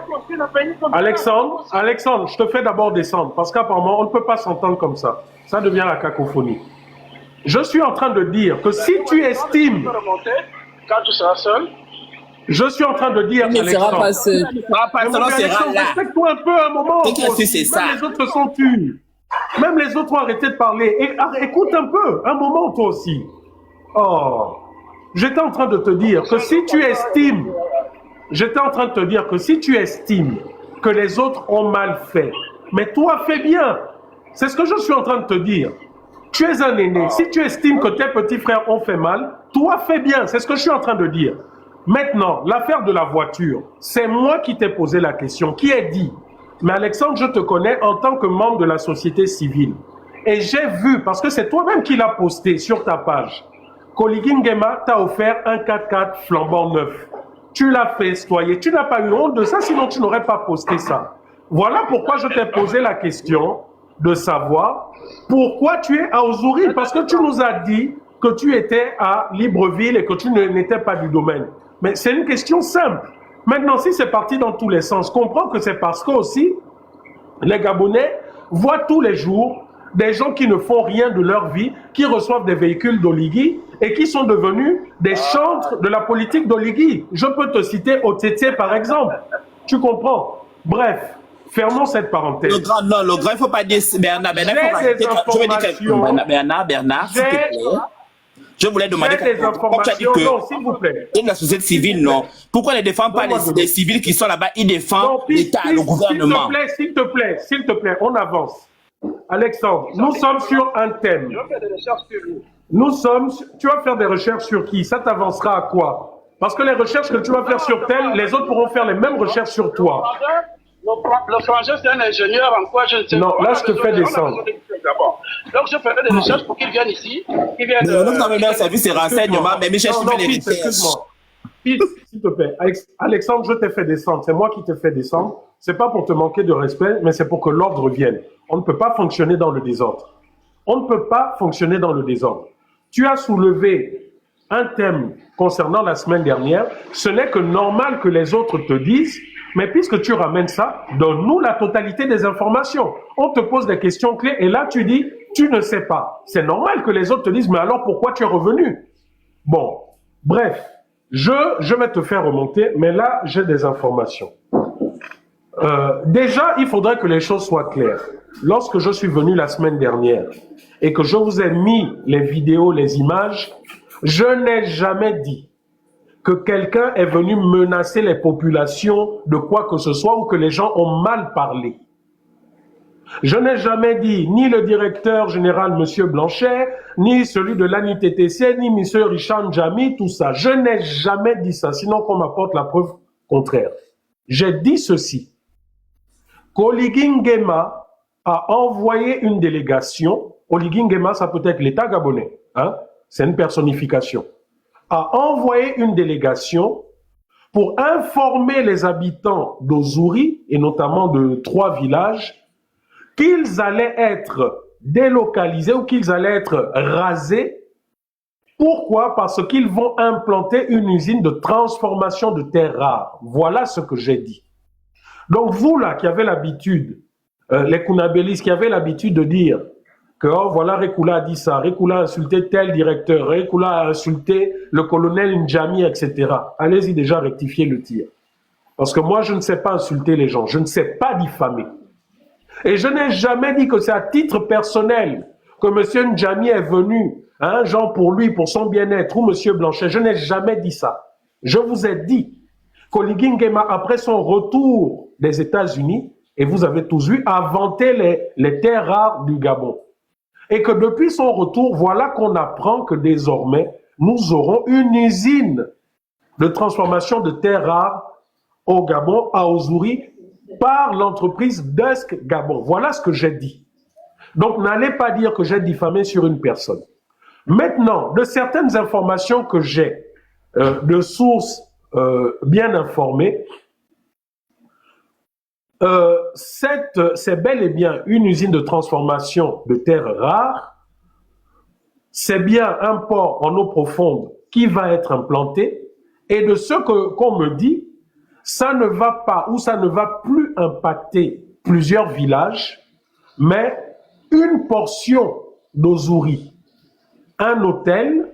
Alexandre, je te fais d'abord descendre, parce qu'apparemment, on ne peut pas s'entendre comme ça. Ça devient la cacophonie. Je suis en train de dire que si tu estimes... Quand tu seras seul... Je suis en train de dire, Il ne sera pas seul. Respecte-toi un peu un moment. C'est ça. Même les autres se sont tus. Même les autres ont arrêté de parler. Écoute un peu, un moment toi aussi. Oh, j'étais en train de te dire que si tu estimes, que les autres ont mal fait, mais toi fais bien. C'est ce que je suis en train de te dire. Tu es un aîné. Si tu estimes que tes petits frères ont fait mal, toi fais bien. C'est ce que je suis en train de dire. Maintenant, l'affaire de la voiture, c'est moi qui t'ai posé la question, qui ai dit. Mais Alexandre, je te connais en tant que membre de la société civile. Et j'ai vu, parce que c'est toi-même qui l'as posté sur ta page, qu'Oligui Nguema t'a offert un 4x4 flambant neuf. Tu l'as festoyé. Tu n'as pas eu honte de ça, sinon tu n'aurais pas posté ça. Voilà pourquoi je t'ai posé la question de savoir pourquoi tu es à Ouzouri. Parce que tu nous as dit que tu étais à Libreville et que tu n'étais pas du domaine. Mais c'est une question simple. Maintenant, si c'est parti dans tous les sens, comprends que c'est parce que aussi, les Gabonais voient tous les jours des gens qui ne font rien de leur vie, qui reçoivent des véhicules d'Oligui et qui sont devenus des chantres de la politique d'Oligui. Je peux te citer Otete par exemple. Tu comprends? Bref, fermons cette parenthèse. Le grand, il ne faut pas dire Bernard, s'il te plaît. Je voulais demander des informations, non, s'il vous plaît. Et la société civile, non. Pourquoi ne défend pas les civils qui sont là-bas? Ils défendent l'État, le gouvernement. S'il te plaît, on avance. Alexandre, nous sommes sur un thème. Tu vas faire des recherches sur qui? Ça t'avancera à quoi? Parce que les recherches que tu vas faire sur tel, les autres pourront faire les mêmes recherches sur toi. Le français, c'est un ingénieur en quoi je ne sais pas. Non, là, je te fais descendre. Donc, je ferai des recherches pour qu'ils viennent ici. Nous avons un service de renseignement, mais Michel, tu fais les recherches. Excuse-moi. S'il te plaît. Alexandre, je t'ai fait descendre. C'est moi qui t'ai fait descendre. C'est pas pour te manquer de respect, mais c'est pour que l'ordre vienne. On ne peut pas fonctionner dans le désordre. Tu as soulevé un thème concernant la semaine dernière. Ce n'est que normal que les autres te disent, mais puisque tu ramènes ça, donne-nous la totalité des informations. On te pose des questions clés et là tu dis, tu ne sais pas. C'est normal que les autres te disent, mais alors pourquoi tu es revenu? Bon, bref, je vais te faire remonter, mais là j'ai des informations. Déjà, il faudrait que les choses soient claires. Lorsque je suis venu la semaine dernière et que je vous ai mis les vidéos, les images, je n'ai jamais dit que quelqu'un est venu menacer les populations de quoi que ce soit ou que les gens ont mal parlé. Je n'ai jamais dit ni le directeur général M. Blanchet, ni celui de l'ANITTC, ni M. Richard Njami, tout ça. Je n'ai jamais dit ça, sinon qu'on m'apporte la preuve contraire. J'ai dit ceci. Oligui Nguema a envoyé une délégation. Oligui Nguema, ça peut être l'État gabonais. Hein? C'est une personnification. A envoyé une délégation pour informer les habitants d'Ouzouri, et notamment de 3 villages, qu'ils allaient être délocalisés ou qu'ils allaient être rasés Pourquoi? Parce qu'ils vont implanter une usine de transformation de terres rares. Voilà ce que j'ai dit. Donc vous là qui avez l'habitude, les Kounabélis qui avaient l'habitude de dire que oh, voilà, Rekula a dit ça, Rekula a insulté tel directeur, Rekula a insulté le colonel Ndjami, etc. Allez-y déjà rectifier le tir. Parce que moi, je ne sais pas insulter les gens, je ne sais pas diffamer. Et je n'ai jamais dit que c'est à titre personnel que M. Ndjami est venu, hein, genre pour lui, pour son bien-être, ou M. Blanchet. Je n'ai jamais dit ça. Je vous ai dit qu'Oligui Nguema, après son retour des États-Unis, et vous avez tous vu, a vanté les terres rares du Gabon. Et que depuis son retour, voilà qu'on apprend que désormais, nous aurons une usine de transformation de terres rares au Gabon, à Ouzouri, par l'entreprise Dusk Gabon. Voilà ce que j'ai dit. Donc, n'allez pas dire que j'ai diffamé sur une personne. Maintenant, de certaines informations que j'ai, de sources bien informées, c'est bel et bien une usine de transformation de terres rares. C'est bien un port en eau profonde qui va être implanté. Et de ce qu'on me dit, ça ne va pas ou ça ne va plus impacter plusieurs villages, mais une portion d'Ouzouri, un hôtel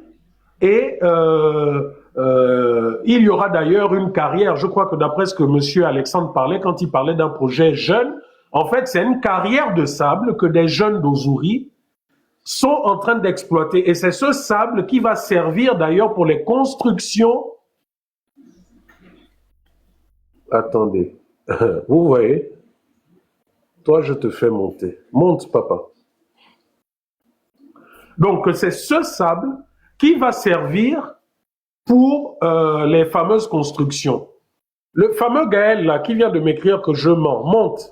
et il y aura d'ailleurs une carrière. Je crois que d'après ce que M. Alexandre parlait, quand il parlait d'un projet jeune, en fait, c'est une carrière de sable que des jeunes d'Ouzouri sont en train d'exploiter. Et c'est ce sable qui va servir d'ailleurs pour les constructions. Attendez, vous voyez, toi je te fais monter. Monte, papa. Donc c'est ce sable qui va servir pour les fameuses constructions. Le fameux Gaël là qui vient de m'écrire que je mens, monte,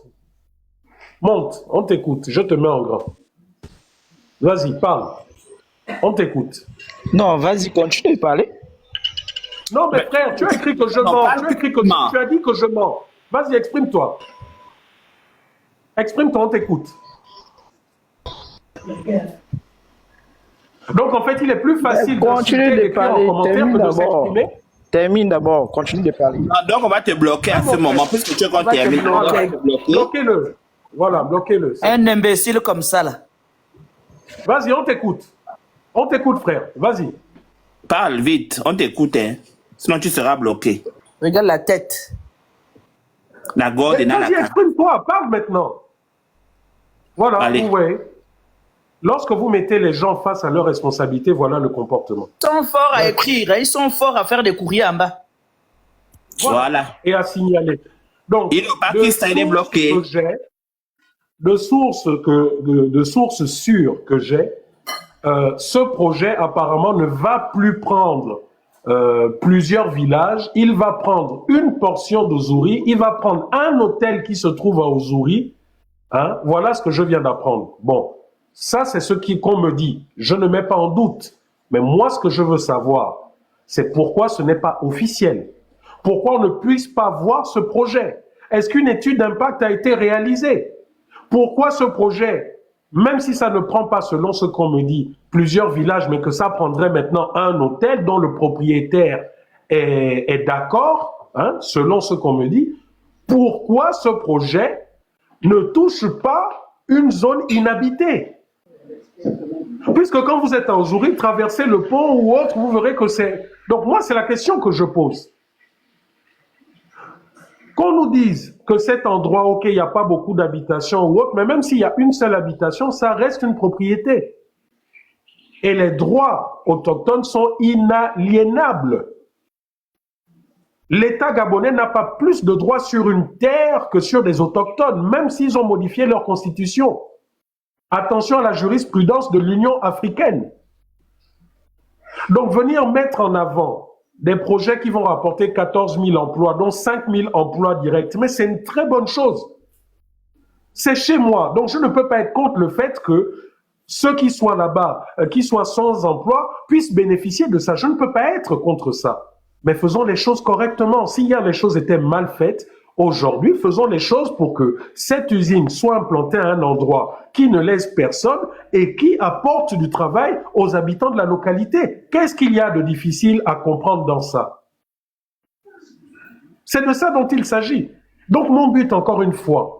monte, on t'écoute, je te mets en grand. Vas-y, parle, on t'écoute. Non, vas-y, continue de parler. Non, mais frère, tu as écrit que je mens, tu as dit que je mens. Vas-y, exprime-toi. Exprime-toi, on t'écoute. Donc, en fait, il est plus facile de parler, en commentaire que de s'exprimer. Termine d'abord, continue de parler. Non, donc, on va te bloquer à ce moment, puisque tu as terminé. Bloquez-le. Voilà, bloquez-le. Un imbécile comme ça, là. Vas-y, on t'écoute. On t'écoute, frère. Vas-y. Parle vite, on t'écoute, hein. Sinon tu seras bloqué. Regarde la tête. La gorge et la vas-y, exprime-toi, parle maintenant. Voilà, allez. Vous voyez. Lorsque vous mettez les gens face à leurs responsabilités, voilà le comportement. Ils sont forts à écrire, ils sont forts à faire des courriers en bas. Voilà. Et à signaler. Donc, il est bloqué. De sources sûres que j'ai, ce projet apparemment ne va plus prendre plusieurs villages, il va prendre une portion d'Ouzouri, il va prendre un hôtel qui se trouve à Ouzouri. Hein? Voilà ce que je viens d'apprendre. Bon, ça c'est ce qu'on me dit. Je ne mets pas en doute. Mais moi, ce que je veux savoir, c'est pourquoi ce n'est pas officiel. Pourquoi on ne puisse pas voir ce projet? Est-ce qu'une étude d'impact a été réalisée? Pourquoi ce projet, même si ça ne prend pas, selon ce qu'on me dit, plusieurs villages, mais que ça prendrait maintenant un hôtel dont le propriétaire est d'accord, hein, selon ce qu'on me dit, pourquoi ce projet ne touche pas une zone inhabitée? Puisque quand vous êtes à Ouzouri, traversez le pont ou autre, vous verrez que c'est... Donc moi, c'est la question que je pose. Qu'on nous dise que cet endroit, ok, il n'y a pas beaucoup d'habitations ou autre, mais même s'il y a une seule habitation, ça reste une propriété. Et les droits autochtones sont inaliénables. L'État gabonais n'a pas plus de droits sur une terre que sur des autochtones, même s'ils ont modifié leur constitution. Attention à la jurisprudence de l'Union africaine. Donc venir mettre en avant des projets qui vont rapporter 14 000 emplois, dont 5 000 emplois directs. Mais c'est une très bonne chose. C'est chez moi. Donc, je ne peux pas être contre le fait que ceux qui soient là-bas, qui soient sans emploi, puissent bénéficier de ça. Je ne peux pas être contre ça. Mais faisons les choses correctement. Si hier les choses étaient mal faites, Aujourd'hui, faisons les choses pour que cette usine soit implantée à un endroit qui ne laisse personne et qui apporte du travail aux habitants de la localité. Qu'est-ce qu'il y a de difficile à comprendre dans ça? C'est de ça dont il s'agit. Donc mon but, encore une fois,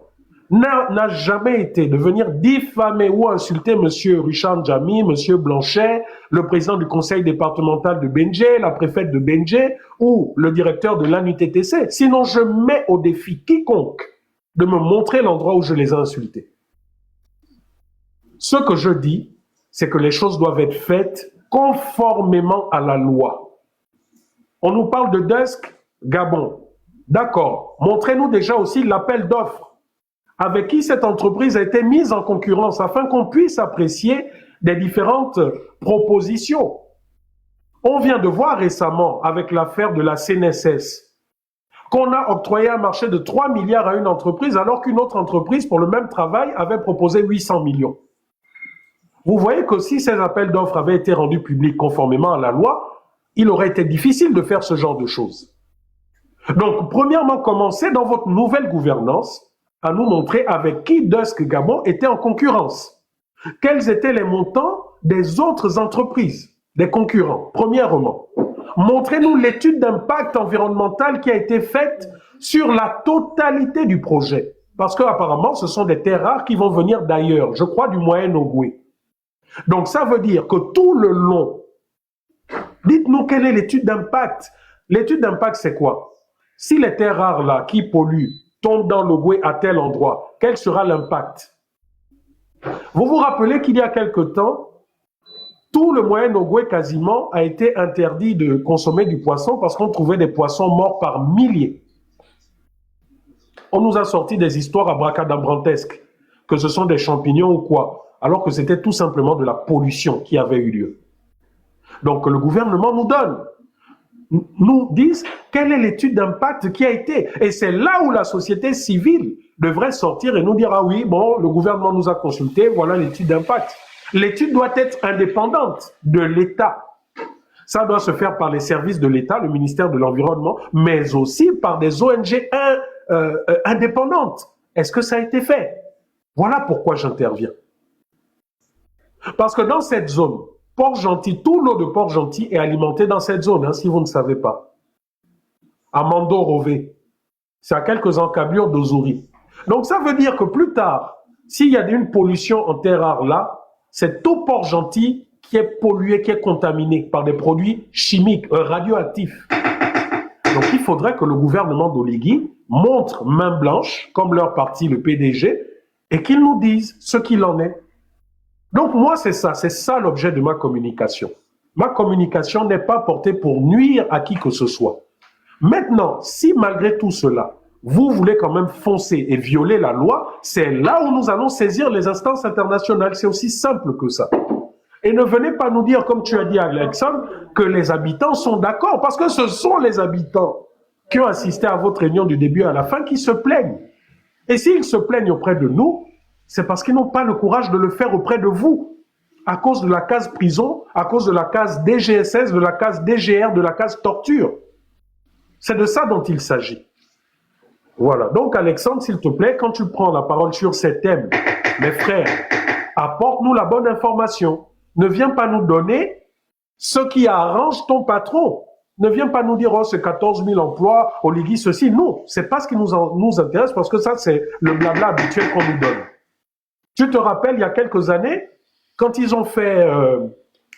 n'a jamais été de venir diffamer ou insulter M. Richard Djami, M. Blanchet, le président du conseil départemental de Benjé, la préfète de Benjé ou le directeur de l'ANUTTC. Sinon, je mets au défi quiconque de me montrer l'endroit où je les ai insultés. Ce que je dis, c'est que les choses doivent être faites conformément à la loi. On nous parle de Dusk, Gabon. D'accord. Montrez-nous déjà aussi l'appel d'offres avec qui cette entreprise a été mise en concurrence afin qu'on puisse apprécier des différentes propositions. On vient de voir récemment avec l'affaire de la CNSS qu'on a octroyé un marché de 3 milliards à une entreprise alors qu'une autre entreprise pour le même travail avait proposé 800 millions. Vous voyez que si ces appels d'offres avaient été rendus publics conformément à la loi, il aurait été difficile de faire ce genre de choses. Donc, premièrement, commencez dans votre nouvelle gouvernance à nous montrer avec qui Dusk Gabon était en concurrence. Quels étaient les montants des autres entreprises, des concurrents, premièrement. Montrez-nous l'étude d'impact environnemental qui a été faite sur la totalité du projet. Parce qu'apparemment, ce sont des terres rares qui vont venir d'ailleurs, je crois du Moyen-Ogooué. Donc, ça veut dire que tout le long, dites-nous quelle est l'étude d'impact. L'étude d'impact, c'est quoi? Si les terres rares là, qui polluent, tombent dans l'Ogooué à tel endroit, quel sera l'impact? Vous vous rappelez qu'il y a quelque temps, tout le Moyen-Ogooué quasiment a été interdit de consommer du poisson parce qu'on trouvait des poissons morts par milliers. On nous a sorti des histoires abracadabrantesques, que ce sont des champignons ou quoi, alors que c'était tout simplement de la pollution qui avait eu lieu. Donc le gouvernement nous disent quelle est l'étude d'impact qui a été. Et c'est là où la société civile devrait sortir et nous dire, ah oui, bon, le gouvernement nous a consulté, voilà l'étude d'impact. L'étude doit être indépendante de l'État. Ça doit se faire par les services de l'État, le ministère de l'Environnement, mais aussi par des ONG indépendantes. Est-ce que ça a été fait? Voilà pourquoi j'interviens. Parce que dans cette zone, Port-Gentil, tout l'eau de Port-Gentil est alimenté dans cette zone, hein, si vous ne savez pas. À Mando-Rové, c'est à quelques encablures d'Ozuri. Donc ça veut dire que plus tard, s'il y a une pollution en terre rare là, c'est tout Port-Gentil qui est pollué, qui est contaminé par des produits chimiques, radioactifs. Donc il faudrait que le gouvernement d'Oligui montre main blanche, comme leur parti, le PDG, et qu'ils nous disent ce qu'il en est. Donc moi, c'est ça l'objet de ma communication. Ma communication n'est pas portée pour nuire à qui que ce soit. Maintenant, si malgré tout cela, vous voulez quand même foncer et violer la loi, c'est là où nous allons saisir les instances internationales. C'est aussi simple que ça. Et ne venez pas nous dire, comme tu as dit Alexandre, que les habitants sont d'accord, parce que ce sont les habitants qui ont assisté à votre réunion du début à la fin qui se plaignent. Et s'ils se plaignent auprès de nous, c'est parce qu'ils n'ont pas le courage de le faire auprès de vous, à cause de la case prison, à cause de la case DGSS, de la case DGR, de la case torture. C'est de ça dont il s'agit. Voilà. Donc, Alexandre, s'il te plaît, quand tu prends la parole sur ces thèmes, mes frères, apporte-nous la bonne information. Ne viens pas nous donner ce qui arrange ton patron. Ne viens pas nous dire, oh, c'est 14 000 emplois, Oligui, ceci. Non, c'est pas ce qui nous intéresse parce que ça, c'est le blabla habituel qu'on nous donne. Tu te rappelles, il y a quelques années, quand ils ont fait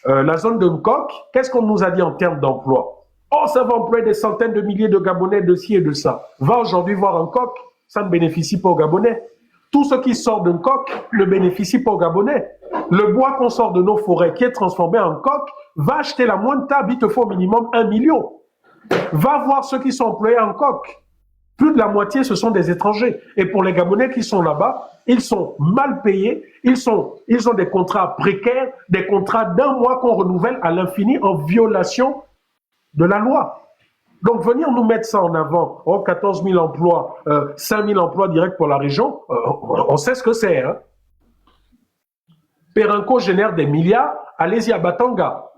la zone de Nkok, qu'est-ce qu'on nous a dit en termes d'emploi? Oh, ça va employer des centaines de milliers de Gabonais de ci et de ça. Va aujourd'hui voir Nkok, ça ne bénéficie pas aux Gabonais. Tout ce qui sort de Nkok ne bénéficie pas aux Gabonais. Le bois qu'on sort de nos forêts qui est transformé en coque, va acheter la moindre table, il te faut au minimum 1 million. Va voir ceux qui sont employés en coque. Plus de la moitié, ce sont des étrangers. Et pour les Gabonais qui sont là-bas, ils sont mal payés, ils ont des contrats précaires, des contrats d'1 mois qu'on renouvelle à l'infini en violation de la loi. Donc venir nous mettre ça en avant, oh, 14 000 emplois, 5 000 emplois directs pour la région, on sait ce que c'est. Hein? Perenco génère des milliards, allez-y à Batanga.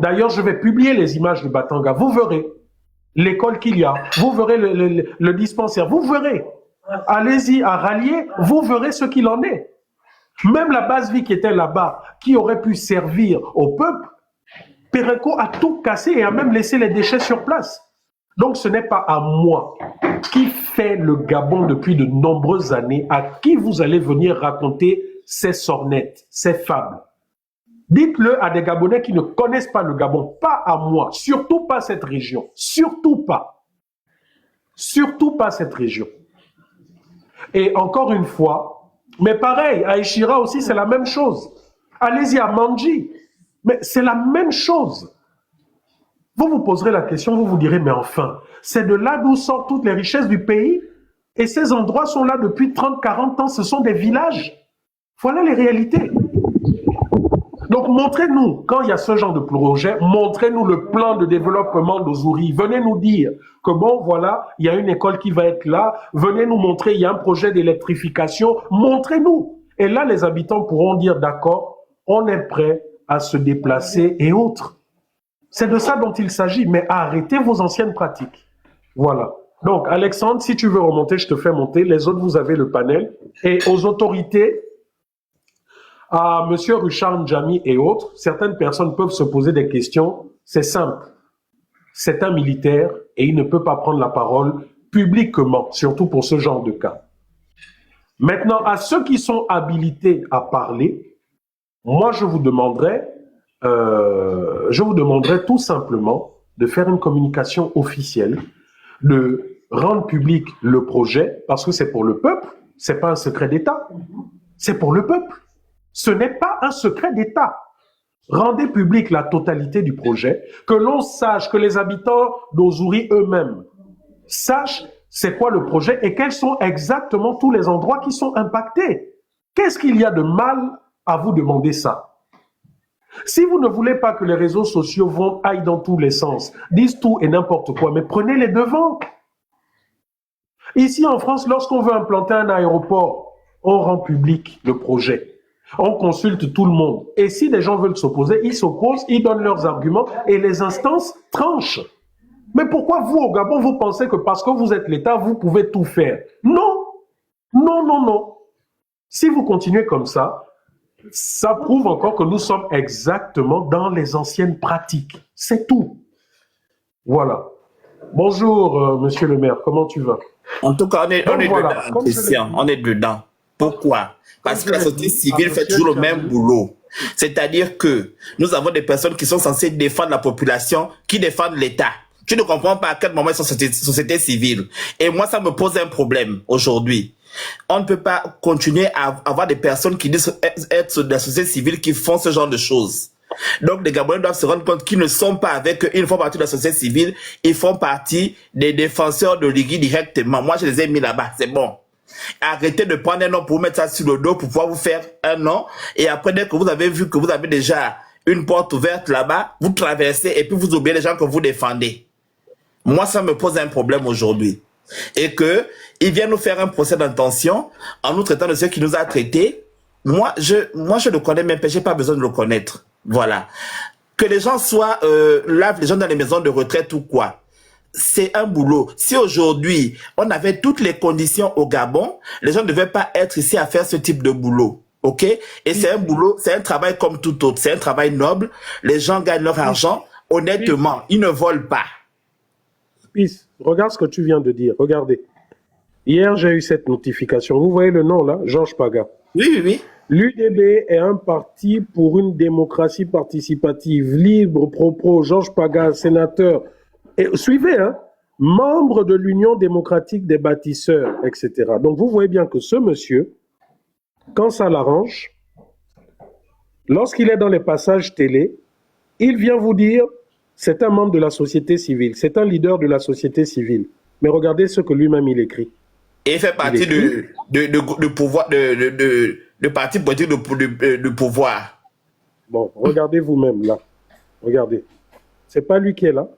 D'ailleurs, je vais publier les images de Batanga, vous verrez. l'école qu'il y a, vous verrez le dispensaire, vous verrez. Allez-y à Rallier, vous verrez ce qu'il en est. Même la base vie qui était là-bas, qui aurait pu servir au peuple, Perenco a tout cassé et a même laissé les déchets sur place. Donc ce n'est pas à moi qui fait le Gabon depuis de nombreuses années, à qui vous allez venir raconter ces sornettes, ces fables. Dites-le à des Gabonais qui ne connaissent pas le Gabon, pas à moi, surtout pas cette région, surtout pas cette région. Et encore une fois, mais pareil, à Echira aussi c'est la même chose. Allez-y à Mandji, mais c'est la même chose. Vous vous poserez la question, vous vous direz, mais enfin, c'est de là d'où sortent toutes les richesses du pays, et ces endroits sont là depuis 30, 40 ans, ce sont des villages. Voilà les réalités. Donc, montrez-nous, quand il y a ce genre de projet, montrez-nous le plan de développement d'Ozouri. Venez nous dire que bon, voilà, il y a une école qui va être là. Venez nous montrer, il y a un projet d'électrification. Montrez-nous. Et là, les habitants pourront dire, d'accord, on est prêt à se déplacer et autres. C'est de ça dont il s'agit, mais arrêtez vos anciennes pratiques. Voilà. Donc, Alexandre, si tu veux remonter, je te fais monter. Les autres, vous avez le panel. Et aux autorités, à M. Richard Ndjami et autres, certaines personnes peuvent se poser des questions. C'est simple. C'est un militaire et il ne peut pas prendre la parole publiquement, surtout pour ce genre de cas. Maintenant, à ceux qui sont habilités à parler, moi, je vous demanderai tout simplement de faire une communication officielle, de rendre public le projet, parce que c'est pour le peuple, c'est pas un secret d'État, c'est pour le peuple. Ce n'est pas un secret d'État. Rendez public la totalité du projet, que l'on sache, que les habitants d'Ozouri eux-mêmes sachent c'est quoi le projet et quels sont exactement tous les endroits qui sont impactés. Qu'est-ce qu'il y a de mal à vous demander ça? Si vous ne voulez pas que les réseaux sociaux aillent dans tous les sens, disent tout et n'importe quoi, mais prenez les devants. Ici en France, lorsqu'on veut implanter un aéroport, on rend public le projet. On consulte tout le monde. Et si des gens veulent s'opposer, ils s'opposent, ils donnent leurs arguments et les instances tranchent. Mais pourquoi vous, au Gabon, vous pensez que parce que vous êtes l'État, vous pouvez tout faire? Non, non, non, non. Si vous continuez comme ça prouve encore que nous sommes exactement dans les anciennes pratiques. C'est tout. Voilà. Bonjour, monsieur le maire, comment tu vas? En tout cas, on est dedans, Christian, on est dedans. Pourquoi? Parce que la société civile fait toujours le même boulot. C'est-à-dire que nous avons des personnes qui sont censées défendre la population, qui défendent l'État. Tu ne comprends pas à quel moment ils sont société civile. Et moi, ça me pose un problème aujourd'hui. On ne peut pas continuer à avoir des personnes qui disent être de la société civile qui font ce genre de choses. Donc, les Gabonais doivent se rendre compte qu'ils ne sont pas avec eux, ils font partie de la société civile, ils font partie des défenseurs de l'IGI directement. Moi, je les ai mis là-bas, c'est bon. Arrêtez de prendre un nom pour mettre ça sur le dos pour pouvoir vous faire un nom. Et après, dès que vous avez vu que vous avez déjà une porte ouverte là-bas, vous traversez et puis vous oubliez les gens que vous défendez. Moi, ça me pose un problème aujourd'hui. Et que il vient nous faire un procès d'intention en nous traitant de ceux qui nous a traités. Moi, je le connais même pas, j'ai pas besoin de le connaître. Voilà. Que les gens soient lavent les gens dans les maisons de retraite ou quoi. C'est un boulot. Si aujourd'hui, on avait toutes les conditions au Gabon, les gens ne devaient pas être ici à faire ce type de boulot. OK? Et c'est un boulot, c'est un travail comme tout autre. C'est un travail noble. Les gens gagnent leur argent honnêtement. Ils ne volent pas. Peace, regarde ce que tu viens de dire. Regardez. Hier, j'ai eu cette notification. Vous voyez le nom là? Georges Paga. Oui, oui, oui. L'UDB est un parti pour une démocratie participative, libre, pro, Georges Paga, sénateur. Et suivez, hein, membre de l'Union démocratique des bâtisseurs, etc. Donc vous voyez bien que ce monsieur, quand ça l'arrange, lorsqu'il est dans les passages télé, il vient vous dire, c'est un membre de la société civile, c'est un leader de la société civile. Mais regardez ce que lui-même il écrit. Et il fait partie de pouvoir, de parti politique de pouvoir. Bon, regardez vous-même là. Regardez. C'est pas lui qui est là.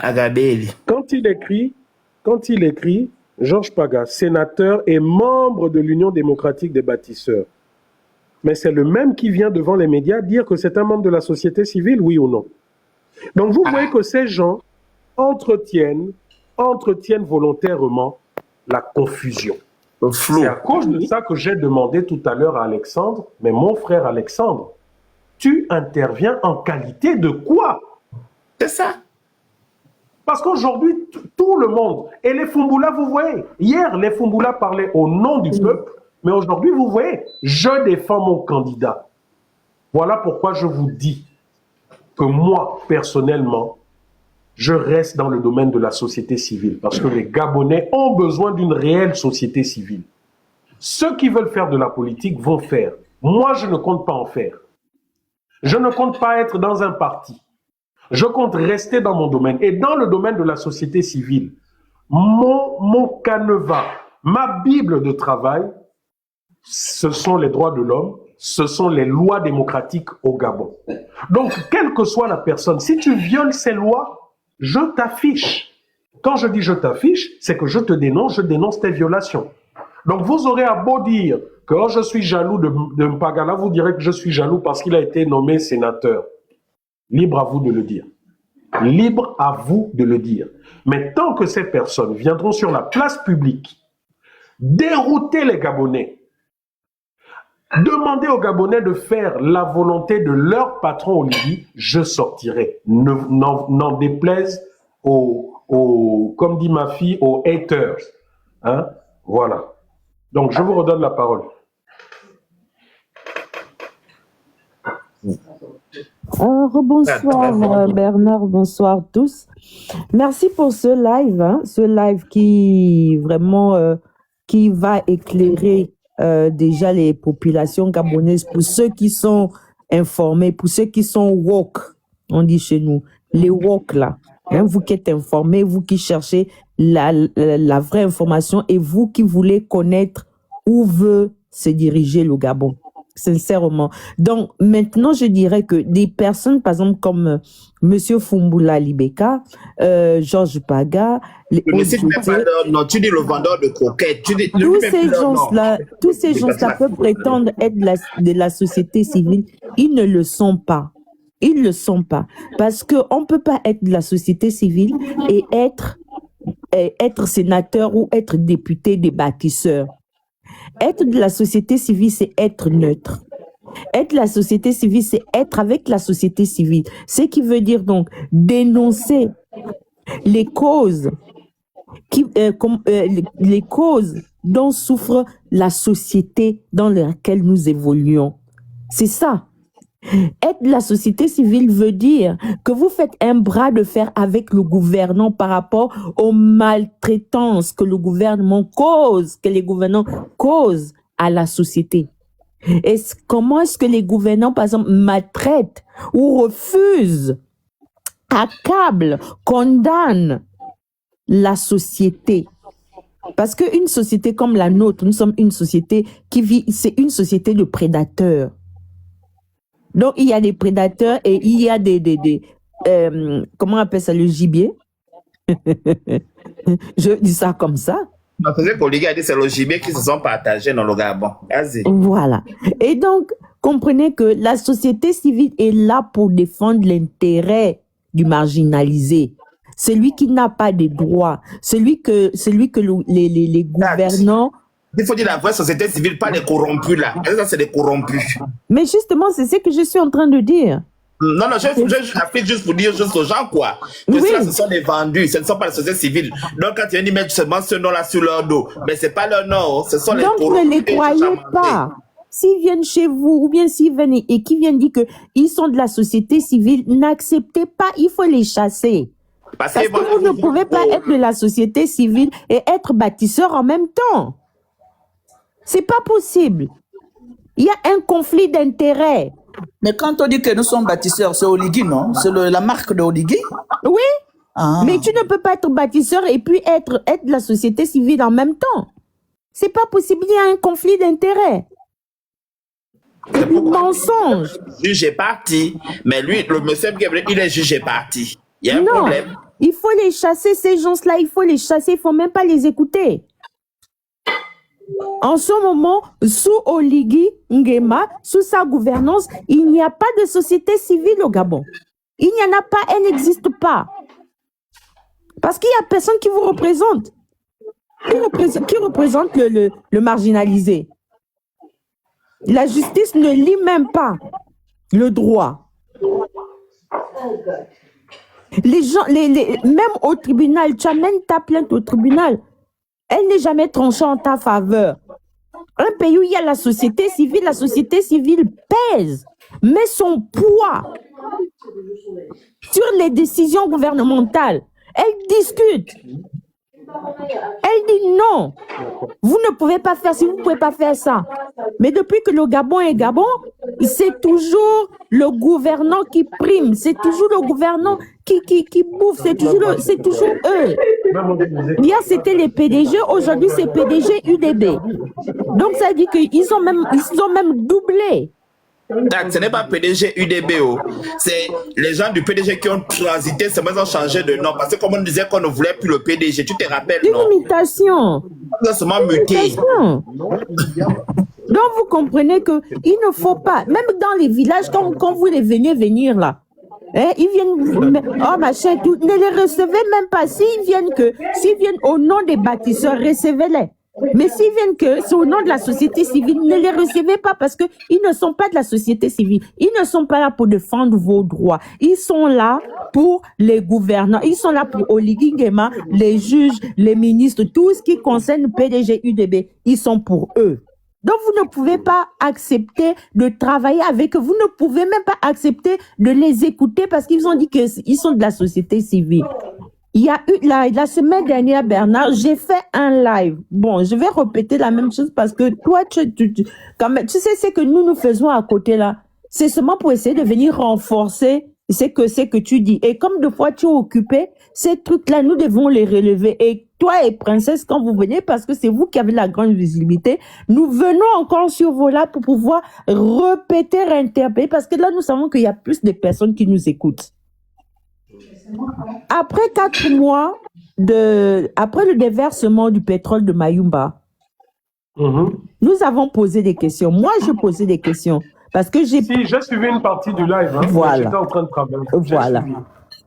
Regardez. Quand il écrit Georges Paga, sénateur et membre de l'Union démocratique des bâtisseurs. Mais c'est le même qui vient devant les médias dire que c'est un membre de la société civile, oui ou non. Donc vous voyez que ces gens entretiennent volontairement la confusion. C'est à cause de ça que j'ai demandé tout à l'heure à Alexandre, mais mon frère Alexandre, tu interviens en qualité de quoi? C'est ça. Parce qu'aujourd'hui, tout le monde, et les Fumboula, vous voyez, hier, les Fumboula parlaient au nom du peuple, mais aujourd'hui, vous voyez, je défends mon candidat. Voilà pourquoi je vous dis que moi, personnellement, je reste dans le domaine de la société civile, parce que les Gabonais ont besoin d'une réelle société civile. Ceux qui veulent faire de la politique vont faire. Moi, je ne compte pas en faire. Je ne compte pas être dans un parti. Je compte rester dans mon domaine. Et dans le domaine de la société civile, mon canevas, ma Bible de travail, ce sont les droits de l'homme, ce sont les lois démocratiques au Gabon. Donc, quelle que soit la personne, si tu violes ces lois, je t'affiche. Quand je dis je t'affiche, c'est que je te dénonce, je dénonce tes violations. Donc, vous aurez à beau dire que quand je suis jaloux de Mpagala, vous direz que je suis jaloux parce qu'il a été nommé sénateur. Libre à vous de le dire. Libre à vous de le dire. Mais tant que ces personnes viendront sur la place publique, dérouter les Gabonais, demander aux Gabonais de faire la volonté de leur patron au Libye, je sortirai. N'en déplaise comme dit ma fille, aux haters. Hein? Voilà. Donc, je vous redonne la parole. Bonsoir Bernard, bonsoir tous. Merci pour ce live, hein, ce live qui vraiment qui va éclairer déjà les populations gabonaises, pour ceux qui sont informés, pour ceux qui sont woke, on dit chez nous, les woke là. Hein, vous qui êtes informés, vous qui cherchez la vraie information et vous qui voulez connaître où veut se diriger le Gabon. Sincèrement. Donc, maintenant, je dirais que des personnes, par exemple, comme Monsieur Fumboula Libeka, Georges Paga, mais si tu n'es pas non, tu dis le vendeur de croquettes. Tous ces gens-là peuvent prétendre être de la société civile. Ils ne le sont pas. Ils ne le sont pas. Parce qu'on ne peut pas être de la société civile et être sénateur ou être député des bâtisseurs. Être de la société civile, c'est être neutre. Être de la société civile, c'est être avec la société civile. Ce qui veut dire donc dénoncer les causes, les causes dont souffre la société dans laquelle nous évoluons. C'est ça. Être de la société civile veut dire que vous faites un bras de fer avec le gouvernement par rapport aux maltraitances que le gouvernement cause, que les gouvernants causent à la société. Et comment est-ce que les gouvernants, par exemple, maltraitent ou refusent, accablent, condamnent la société? Parce qu'une société comme la nôtre, nous sommes une société qui vit, c'est une société de prédateurs. Donc, il y a des prédateurs et il y a comment on appelle ça, le gibier? Je dis ça comme ça. C'est le gibier qui se sont partagés dans le Gabon. Vas-y. Voilà. Et donc, comprenez que la société civile est là pour défendre l'intérêt du marginalisé. Celui qui n'a pas de droits, celui que les gouvernants... Il faut dire la vraie société civile, pas les corrompus là. Ça, c'est des corrompus. Mais justement, c'est ce que je suis en train de dire. Non, j'applique juste pour dire juste aux gens quoi. Que oui. Cela, ce sont les vendus, ce ne sont pas les sociétés civiles. Donc, quand tu viens d'y mettre seulement ce nom-là sur leur dos, mais ce n'est pas leur nom, ce sont les corrompus. Donc, ne les croyez pas. S'ils viennent chez vous, ou bien s'ils viennent et qui viennent dire qu'ils sont de la société civile, n'acceptez pas, il faut les chasser. Parce que vous ne pouvez pas être de la société civile et être bâtisseur en même temps. C'est pas possible. Il y a un conflit d'intérêts. Mais quand on dit que nous sommes bâtisseurs, c'est Oligui, non? C'est la marque de Oligui? Oui. Ah. Mais tu ne peux pas être bâtisseur et puis être de la société civile en même temps. C'est pas possible. Il y a un conflit d'intérêts. C'est un mensonge. Juge est parti. Mais lui, le monsieur, il est juge est parti. Il y a un problème. Il faut les chasser, ces gens-là. Il faut les chasser. Il ne faut même pas les écouter. En ce moment, sous Oligui Nguema, sous sa gouvernance, il n'y a pas de société civile au Gabon. Il n'y en a pas, elle n'existe pas. Parce qu'il n'y a personne qui vous représente. Qui représente le marginalisé. La justice ne lit même pas le droit. Les gens, même au tribunal, tu amènes ta plainte au tribunal. Elle n'est jamais tranchée en ta faveur. Un pays où il y a la société civile pèse, met son poids sur les décisions gouvernementales. Elle discute. Elle dit non, vous ne pouvez pas faire ci, vous ne pouvez pas faire ça. Mais depuis que le Gabon est Gabon, c'est toujours le gouvernant qui prime, c'est toujours le gouvernant qui bouffe, c'est toujours eux. Hier c'était les PDG, aujourd'hui c'est PDG UDB. Donc ça dit qu'ils ont même doublé. Ce n'est pas PDG UDB, c'est les gens du PDG qui ont transité, c'est ils ont changé de nom. Parce que comme on disait qu'on ne voulait plus le PDG, tu te rappelles, non? Une imitation. Seulement muté. Donc vous comprenez que il ne faut pas, même dans les villages, quand vous les venir là, ils viennent, oh machin, tout, ne les recevez même pas. S'ils viennent au nom des bâtisseurs, recevez-les. Mais s'ils viennent que c'est au nom de la société civile, ne les recevez pas parce que ils ne sont pas de la société civile. Ils ne sont pas là pour défendre vos droits. Ils sont là pour les gouvernants. Ils sont là pour Oligui Nguema, les juges, les ministres, tout ce qui concerne PDG UDB. Ils sont pour eux. Donc vous ne pouvez pas accepter de travailler avec eux. Vous ne pouvez même pas accepter de les écouter parce qu'ils ont dit qu'ils sont de la société civile. Il y a eu la semaine dernière, Bernard, j'ai fait un live. Bon, je vais répéter la même chose parce que toi, quand même, tu sais, c'est que nous faisons à côté là. C'est seulement pour essayer de venir renforcer ce que tu dis. Et comme de fois tu es occupé, ces trucs-là, nous devons les relever. Et toi et Princesse, quand vous venez, parce que c'est vous qui avez la grande visibilité, nous venons encore sur vos lives pour pouvoir répéter, réinterpeller, parce que là, nous savons qu'il y a plus de personnes qui nous écoutent. Après 4 mois après le déversement du pétrole de Mayumba, nous avons posé des questions. Moi, je posais des questions parce que j'ai suivi une partie du live. Hein, voilà. J'étais en train de travailler. Voilà.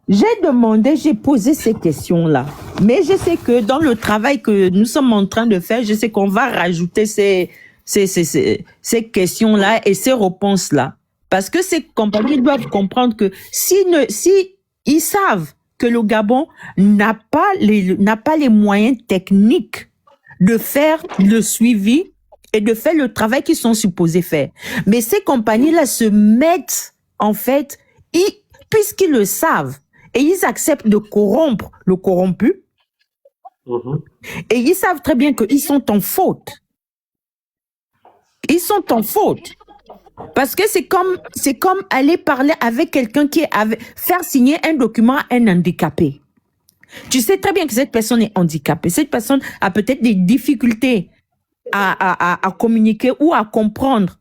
J'ai posé ces questions-là. Mais je sais que dans le travail que nous sommes en train de faire, je sais qu'on va rajouter ces questions-là et ces réponses-là. Parce que ces compagnies doivent comprendre que si ils savent que le Gabon n'a pas les moyens techniques de faire le suivi et de faire le travail qu'ils sont supposés faire. Mais ces compagnies-là se mettent, en fait, puisqu'ils le savent, et ils acceptent de corrompre le corrompu, et ils savent très bien qu'ils sont en faute. Ils sont en faute. Parce que c'est comme aller parler avec quelqu'un faire signer un document à un handicapé. Tu sais très bien que cette personne est handicapée. Cette personne a peut-être des difficultés à communiquer ou à comprendre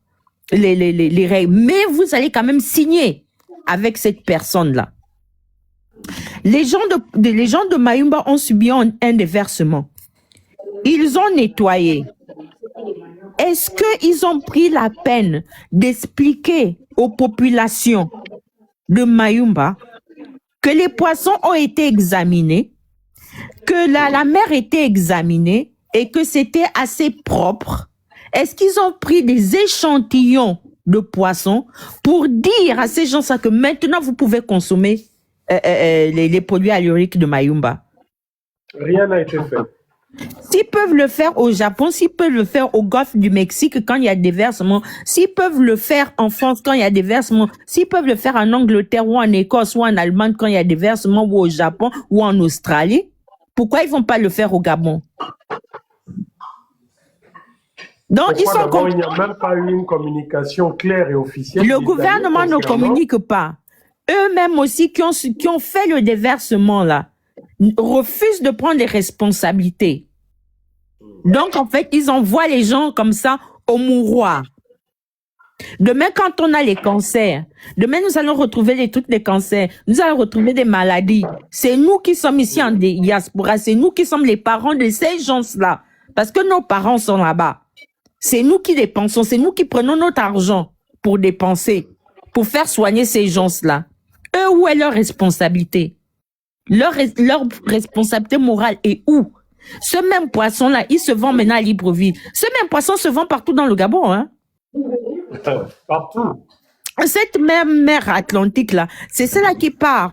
les règles. Mais vous allez quand même signer avec cette personne-là. Les gens de Mayumba ont subi un déversement. Ils ont nettoyé. Est-ce qu'ils ont pris la peine d'expliquer aux populations de Mayumba que les poissons ont été examinés, que la mer était examinée et que c'était assez propre? Est-ce qu'ils ont pris des échantillons de poissons pour dire à ces gens-là que maintenant vous pouvez consommer les produits alluriques de Mayumba? Rien n'a été fait. S'ils peuvent le faire au Japon, s'ils peuvent le faire au Golfe du Mexique quand il y a des versements, s'ils peuvent le faire en France quand il y a des versements, s'ils peuvent le faire en Angleterre ou en Écosse ou en Allemagne quand il y a des versements, ou au Japon ou en Australie, pourquoi ils vont pas le faire au Gabon? Donc, il n'y a même pas eu une communication claire et officielle. Le gouvernement ne communique pas. Eux-mêmes aussi qui ont fait le déversement là, refusent de prendre les responsabilités. Donc, en fait, ils envoient les gens comme ça au mouroir. Demain, quand on a les cancers, demain, nous allons retrouver les trucs des cancers, nous allons retrouver des maladies. C'est nous qui sommes ici en diaspora, c'est nous qui sommes les parents de ces gens-là. Parce que nos parents sont là-bas. C'est nous qui dépensons, c'est nous qui prenons notre argent pour dépenser, pour faire soigner ces gens-là. Eux, où est leur responsabilité? Leur responsabilité morale est où? Ce même poisson-là, il se vend maintenant à Libreville. Ce même poisson se vend partout dans le Gabon, hein? Partout. Cette même mer Atlantique-là, c'est celle-là qui part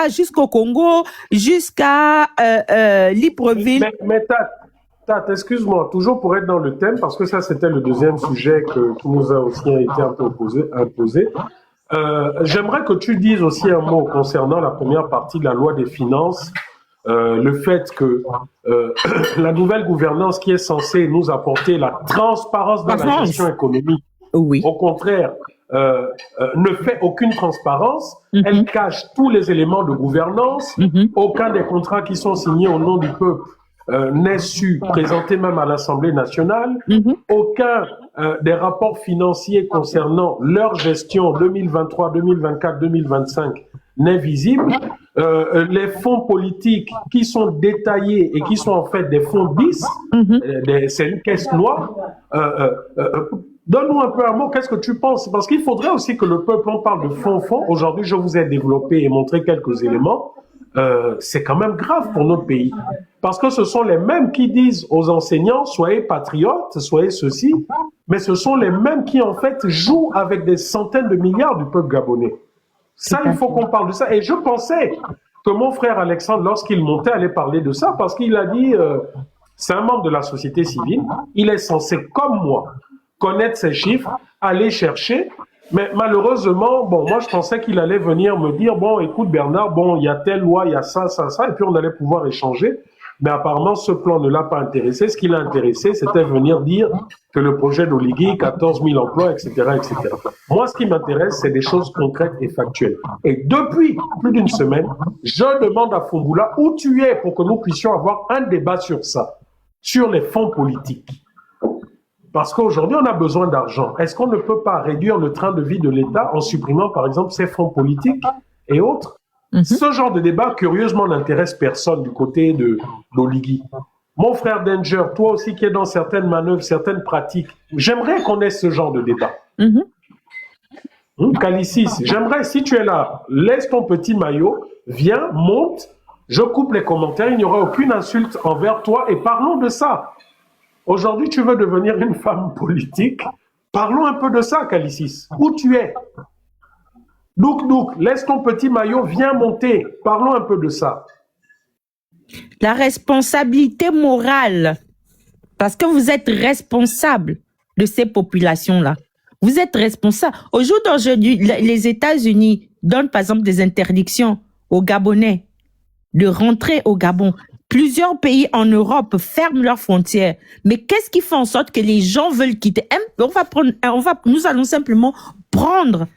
jusqu'au Congo, jusqu'à Libreville. Mais Tat, excuse-moi, toujours pour être dans le thème, parce que ça c'était le deuxième sujet qui nous a aussi été un peu imposé. J'aimerais que tu dises aussi un mot concernant la première partie de la loi des finances, le fait que la nouvelle gouvernance qui est censée nous apporter la transparence dans la gestion économique, oui, au contraire, ne fait aucune transparence, elle cache tous les éléments de gouvernance, aucun des contrats qui sont signés au nom du peuple n'est su présenter même à l'Assemblée nationale, aucun des rapports financiers concernant leur gestion 2023, 2024, 2025 n'est visible. Les fonds politiques qui sont détaillés et qui sont en fait des fonds bis, c'est une caisse noire. Donne-nous un peu un mot, qu'est-ce que tu penses? Parce qu'il faudrait aussi que le peuple, on parle de fonds. Aujourd'hui, je vous ai développé et montré quelques éléments. C'est quand même grave pour notre pays. Parce que ce sont les mêmes qui disent aux enseignants, soyez patriotes, soyez ceci, mais ce sont les mêmes qui en fait jouent avec des centaines de milliards du peuple gabonais. Ça, il faut qu'on parle de ça. Et je pensais que mon frère Alexandre, lorsqu'il montait, allait parler de ça, parce qu'il a dit, c'est un membre de la société civile, il est censé, comme moi, connaître ces chiffres, aller chercher. Mais malheureusement, bon, moi je pensais qu'il allait venir me dire, bon, écoute Bernard, bon, il y a telle loi, il y a ça, ça, ça, et puis on allait pouvoir échanger. Mais apparemment, ce plan ne l'a pas intéressé. Ce qui l'a intéressé, c'était venir dire que le projet d'Oligui, 14 000 emplois, etc., etc. Moi, ce qui m'intéresse, c'est des choses concrètes et factuelles. Et depuis plus d'une semaine, je demande à Fumboula où tu es pour que nous puissions avoir un débat sur ça, sur les fonds politiques. Parce qu'aujourd'hui, on a besoin d'argent. Est-ce qu'on ne peut pas réduire le train de vie de l'État en supprimant, par exemple, ces fonds politiques et autres? Ce genre de débat, curieusement, n'intéresse personne du côté de l'Oligui. Mon frère Danger, toi aussi qui es dans certaines manœuvres, certaines pratiques, j'aimerais qu'on ait ce genre de débat. Calicis, j'aimerais, si tu es là, laisse ton petit maillot, viens, monte, je coupe les commentaires, il n'y aura aucune insulte envers toi et parlons de ça. Aujourd'hui, tu veux devenir une femme politique. Parlons un peu de ça, Calicis. Où tu es? Douk, laisse ton petit maillot, viens monter. Parlons un peu de ça. La responsabilité morale. Parce que vous êtes responsable de ces populations-là. Vous êtes responsable. Au jour d'aujourd'hui, les États-Unis donnent par exemple des interdictions aux Gabonais de rentrer au Gabon. Plusieurs pays en Europe ferment leurs frontières. Mais qu'est-ce qui fait en sorte que les gens veulent quitter? Nous allons simplement prendre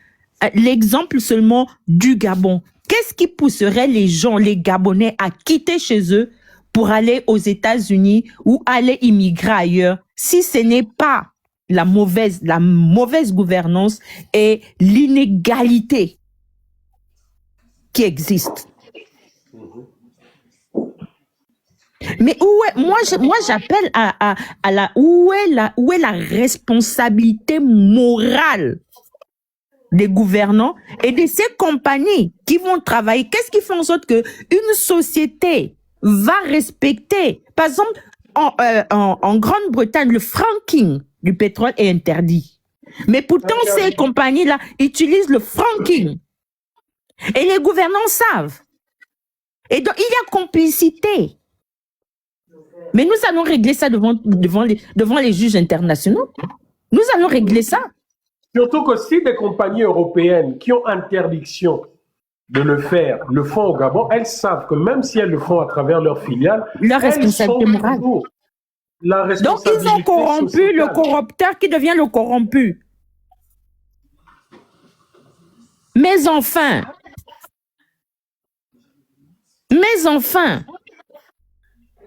l'exemple seulement du Gabon. Qu'est-ce qui pousserait les gens, les Gabonais, à quitter chez eux pour aller aux États-Unis ou aller immigrer ailleurs, si ce n'est pas la mauvaise gouvernance et l'inégalité qui existe? Mais moi j'appelle où est la responsabilité morale des gouvernants et de ces compagnies qui vont travailler? Qu'est-ce qui fait en sorte que une société va respecter? Par exemple, en Grande-Bretagne, le fracking du pétrole est interdit. Mais pourtant, ces compagnies-là utilisent le fracking. Et les gouvernants savent. Et donc, il y a complicité. Mais nous allons régler ça devant les juges internationaux. Nous allons régler ça. Surtout que si des compagnies européennes qui ont interdiction de le faire le font au Gabon, elles savent que même si elles le font à travers leurs filiales, leur responsabilité morale. Donc ils ont corrompu le corrupteur qui devient le corrompu. Mais enfin,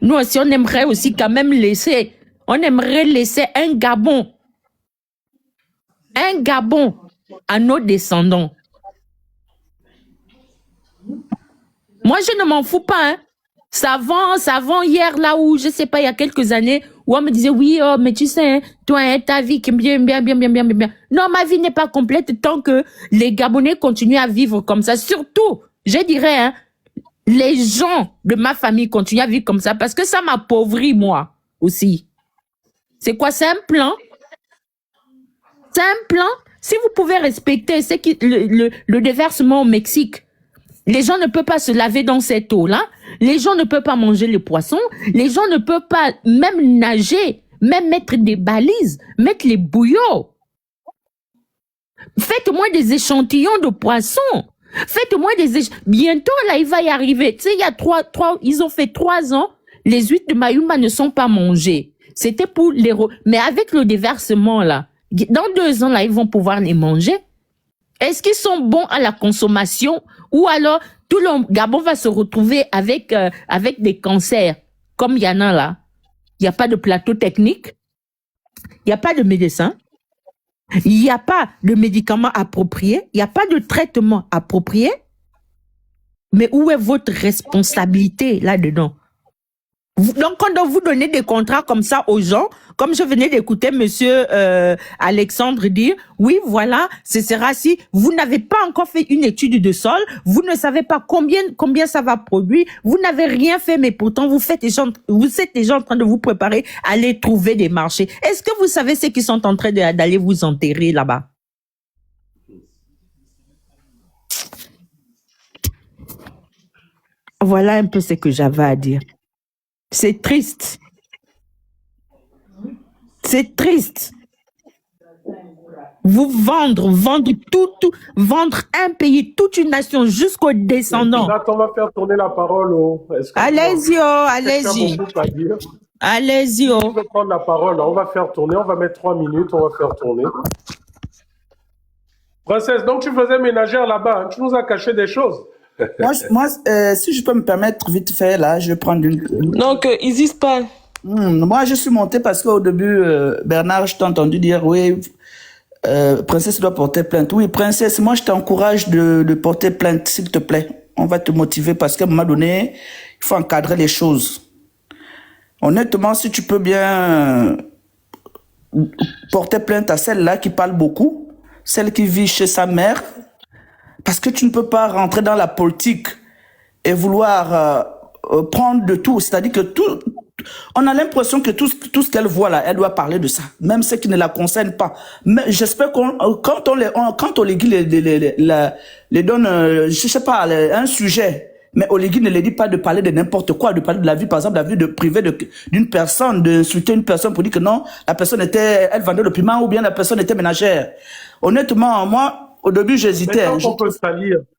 nous aussi on aimerait aussi quand même laisser un Gabon à nos descendants. Moi, je ne m'en fous pas. Hein. Ça vend hier, là où, je sais pas, il y a quelques années, où on me disait, oui, oh, mais tu sais, hein, toi, hein, ta vie qui est bien. Non, ma vie n'est pas complète tant que les Gabonais continuent à vivre comme ça. Surtout je dirais, hein, les gens de ma famille continuent à vivre comme ça parce que ça m'appauvrit, moi, aussi. C'est quoi? C'est un plan? C'est un plan? Si vous pouvez respecter le déversement au Mexique, les gens ne peuvent pas se laver dans cette eau-là. Les gens ne peuvent pas manger les poissons. Les gens ne peuvent pas même nager, même mettre des balises, mettre les bouillots. Faites-moi des échantillons de poissons. Faites-moi bientôt, là, il va y arriver. Tu sais, ils ont fait 3 ans, les huîtres de Mayumba ne sont pas mangées. C'était pour mais avec le déversement, là, dans 2 ans, là, ils vont pouvoir les manger. Est-ce qu'ils sont bons à la consommation ou alors tout le Gabon va se retrouver avec des cancers comme il y en a là? Il n'y a pas de plateau technique, il n'y a pas de médecin, il n'y a pas de médicaments appropriés, il n'y a pas de traitement approprié. Mais où est votre responsabilité là-dedans? Donc, quand vous donnez des contrats comme ça aux gens, comme je venais d'écouter monsieur Alexandre dire, oui, voilà, ce sera si vous n'avez pas encore fait une étude de sol, vous ne savez pas combien ça va produire, vous n'avez rien fait, mais pourtant vous êtes déjà en train de vous préparer à aller trouver des marchés. Est-ce que vous savez ceux qui sont en train d'aller vous enterrer là-bas? Voilà un peu ce que j'avais à dire. C'est triste. C'est triste. Vous vendre tout, vendre un pays, toute une nation jusqu'aux descendants. On va faire tourner la parole allez-y, allez-y. Allez-y. On va prendre la parole, on va faire tourner, on va mettre 3 minutes, on va faire tourner. Princesse, donc tu faisais ménagère là-bas, hein, tu nous as caché des choses. Moi, si je peux me permettre vite fait, là, je vais prendre une... Donc, n'hésite pas. Moi, je suis monté parce qu'au début, Bernard, je t'ai entendu dire, oui, Princesse doit porter plainte. Oui, Princesse, moi, je t'encourage de porter plainte, s'il te plaît. On va te motiver parce qu'à un moment donné, il faut encadrer les choses. Honnêtement, si tu peux bien porter plainte à celle-là qui parle beaucoup, celle qui vit chez sa mère, parce que tu ne peux pas rentrer dans la politique et vouloir prendre de tout. C'est-à-dire que on a l'impression que tout ce qu'elle voit là, elle doit parler de ça, même ce qui ne la concerne pas. Mais j'espère quand on les donne, je sais pas, un sujet, mais Oligui ne les dit pas de parler de n'importe quoi, de parler de la vie, par exemple, la vie privée d'une personne, d'insulter une personne pour dire que non, la personne elle vendait le piment ou bien la personne était ménagère. Honnêtement, moi, au début, j'hésitais.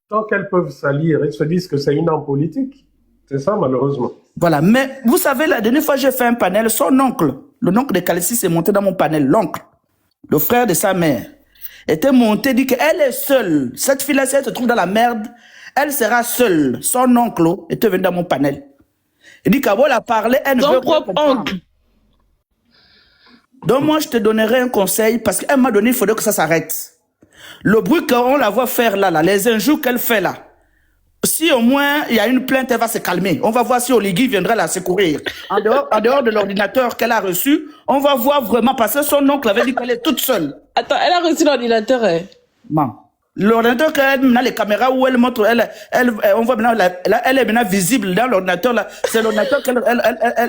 Tant qu'elles peuvent salir, ils se disent que c'est une arme politique. C'est ça, malheureusement. Voilà, mais vous savez, la dernière fois, j'ai fait un panel, son oncle, le oncle de Kalissi est monté dans mon panel, l'oncle, le frère de sa mère, était monté, dit qu'elle est seule. Cette fille-là, si elle se trouve dans la merde, elle sera seule. Son oncle était venu dans mon panel. Il dit qu'à la parler, elle ne veut pas comprendre. Donc moi, je te donnerai un conseil, parce qu'elle m'a donné, il faudrait que ça s'arrête. Le bruit qu'on la voit faire là, les injures qu'elle fait là, si au moins il y a une plainte, elle va se calmer. On va voir si Oligui viendra la secourir. En dehors de l'ordinateur qu'elle a reçu, on va voir vraiment, parce que son oncle avait dit qu'elle est toute seule. Attends, elle a reçu l'ordinateur, Non. L'ordinateur, quand les caméras où elle montre, on voit maintenant, elle est maintenant visible dans l'ordinateur là. C'est l'ordinateur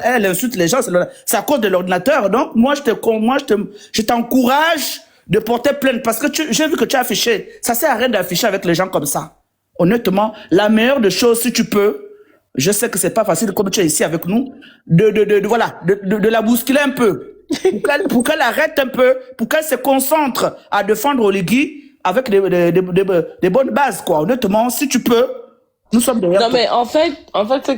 elle insulte les gens. C'est à cause de l'ordinateur. Donc moi, je t'encourage de porter plainte parce que j'ai vu que tu as affiché. Ça sert à rien d'afficher avec les gens comme ça. Honnêtement, la meilleure des choses, si tu peux, je sais que c'est pas facile comme tu es ici avec nous, de la bousculer un peu. Pour qu'elle arrête un peu, pour qu'elle se concentre à défendre Oligui avec des bonnes bases, quoi. Honnêtement, si tu peux, nous sommes derrière. Non, mais en fait, ce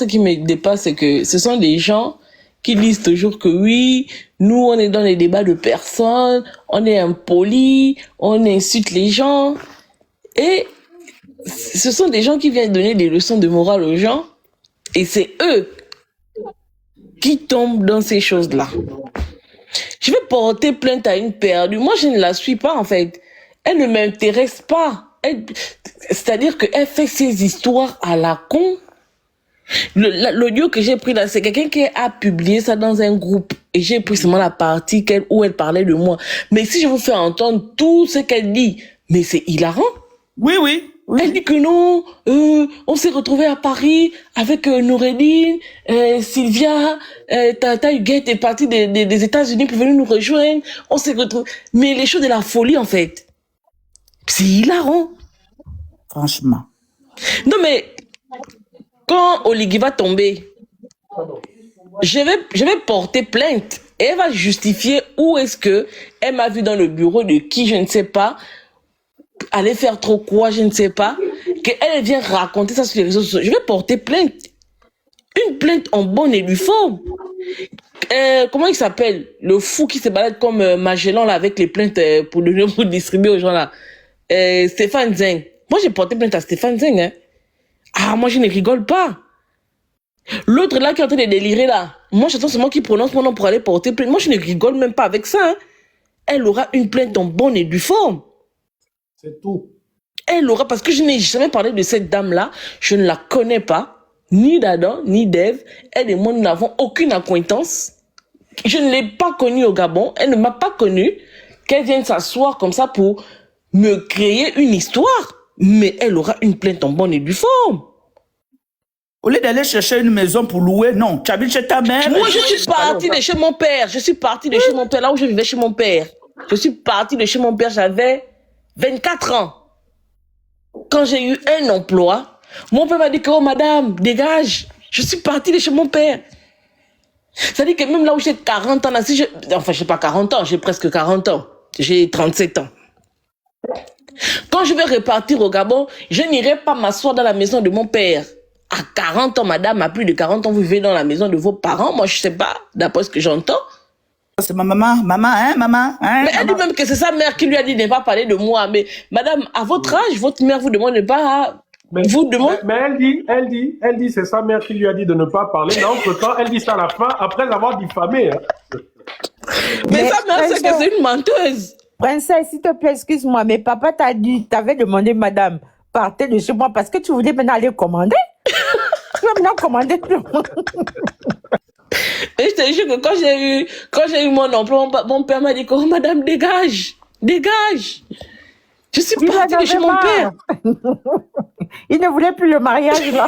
qui me dépasse, c'est que ce sont des gens qui disent toujours que oui, nous, on est dans les débats de personnes, on est impolis, on insulte les gens. Et ce sont des gens qui viennent donner des leçons de morale aux gens. Et c'est eux qui tombent dans ces choses-là. Je vais porter plainte à une perdue. Moi, je ne la suis pas, en fait. Elle ne m'intéresse pas. C'est-à-dire qu'elle fait ses histoires à la con. L'audio que j'ai pris là, c'est quelqu'un qui a publié ça dans un groupe. Et j'ai pris seulement la partie où elle parlait de moi. Mais si je vous fais entendre tout ce qu'elle dit, mais c'est hilarant. Oui, oui. Oui. Elle dit que non, on s'est retrouvé à Paris avec Noureddine, Sylvia, Tata Huguette est partie des États-Unis pour venir nous rejoindre. On s'est retrouvés. Mais les choses de la folie, en fait. C'est hilarant. Franchement. Non, mais quand Oligui va tomber, je vais porter plainte. Et elle va justifier où est-ce que elle m'a vu dans le bureau de qui, je ne sais pas, aller faire trop quoi, je ne sais pas, qu'elle vient raconter ça sur les réseaux sociaux. Je vais porter plainte. Une plainte en bonne et due forme. Comment il s'appelle? Le fou qui se balade comme Magellan là, avec les plaintes pour distribuer aux gens là. Stéphane Zeng. Moi, j'ai porté plainte à Stéphane Zeng. Hein. Ah, moi, je ne rigole pas. L'autre là qui est en train de délirer là. Moi, j'attends seulement qu'il prononce mon nom pour aller porter plainte. Moi, je ne rigole même pas avec ça. Hein. Elle aura une plainte en bonne et due forme. C'est tout. Elle aura, parce que je n'ai jamais parlé de cette dame-là, je ne la connais pas, ni d'Adam, ni d'Ève. Elle et moi, nous n'avons aucune acquaintance. Je ne l'ai pas connue au Gabon, elle ne m'a pas connue, qu'elle vienne s'asseoir comme ça pour me créer une histoire. Mais elle aura une plainte en bonne et due forme. Au lieu d'aller chercher une maison pour louer, non, tu habites chez ta mère. Moi, je suis partie de chez mon père. Je suis partie de chez mon père, là où je vivais chez mon père. Je suis partie de chez mon père, j'avais 24 ans. Quand j'ai eu un emploi, mon père m'a dit que, oh madame, dégage. Je suis partie de chez mon père. C'est-à-dire que même là où j'ai 40 ans, là, si enfin, je n'ai pas 40 ans, j'ai presque 40 ans. J'ai 37 ans. Quand je vais repartir au Gabon, je n'irai pas m'asseoir dans la maison de mon père. À 40 ans, madame, à plus de 40 ans, vous vivez dans la maison de vos parents. Moi, je ne sais pas, d'après ce que j'entends. C'est ma maman, maman. Mais elle dit même que c'est sa mère qui lui a dit de ne pas parler de moi. Mais madame, à votre âge, votre mère vous demande de ne pas... Mais elle dit, c'est sa mère qui lui a dit de ne pas parler. Mais entre-temps, elle dit ça à la fin, après l'avoir diffamé. Hein. Mais sa mère, c'est que c'est une menteuse. Princesse, s'il te plaît, excuse-moi, mais papa t'a dit, t'avais demandé, madame, partez de chez moi parce que tu voulais maintenant aller commander. Tu vas maintenant commander tout le monde. Et je te jure que quand j'ai eu mon emploi, mon père m'a dit que, oh, madame, dégage. Je suis partie de chez mon père. Il ne voulait plus le mariage, là.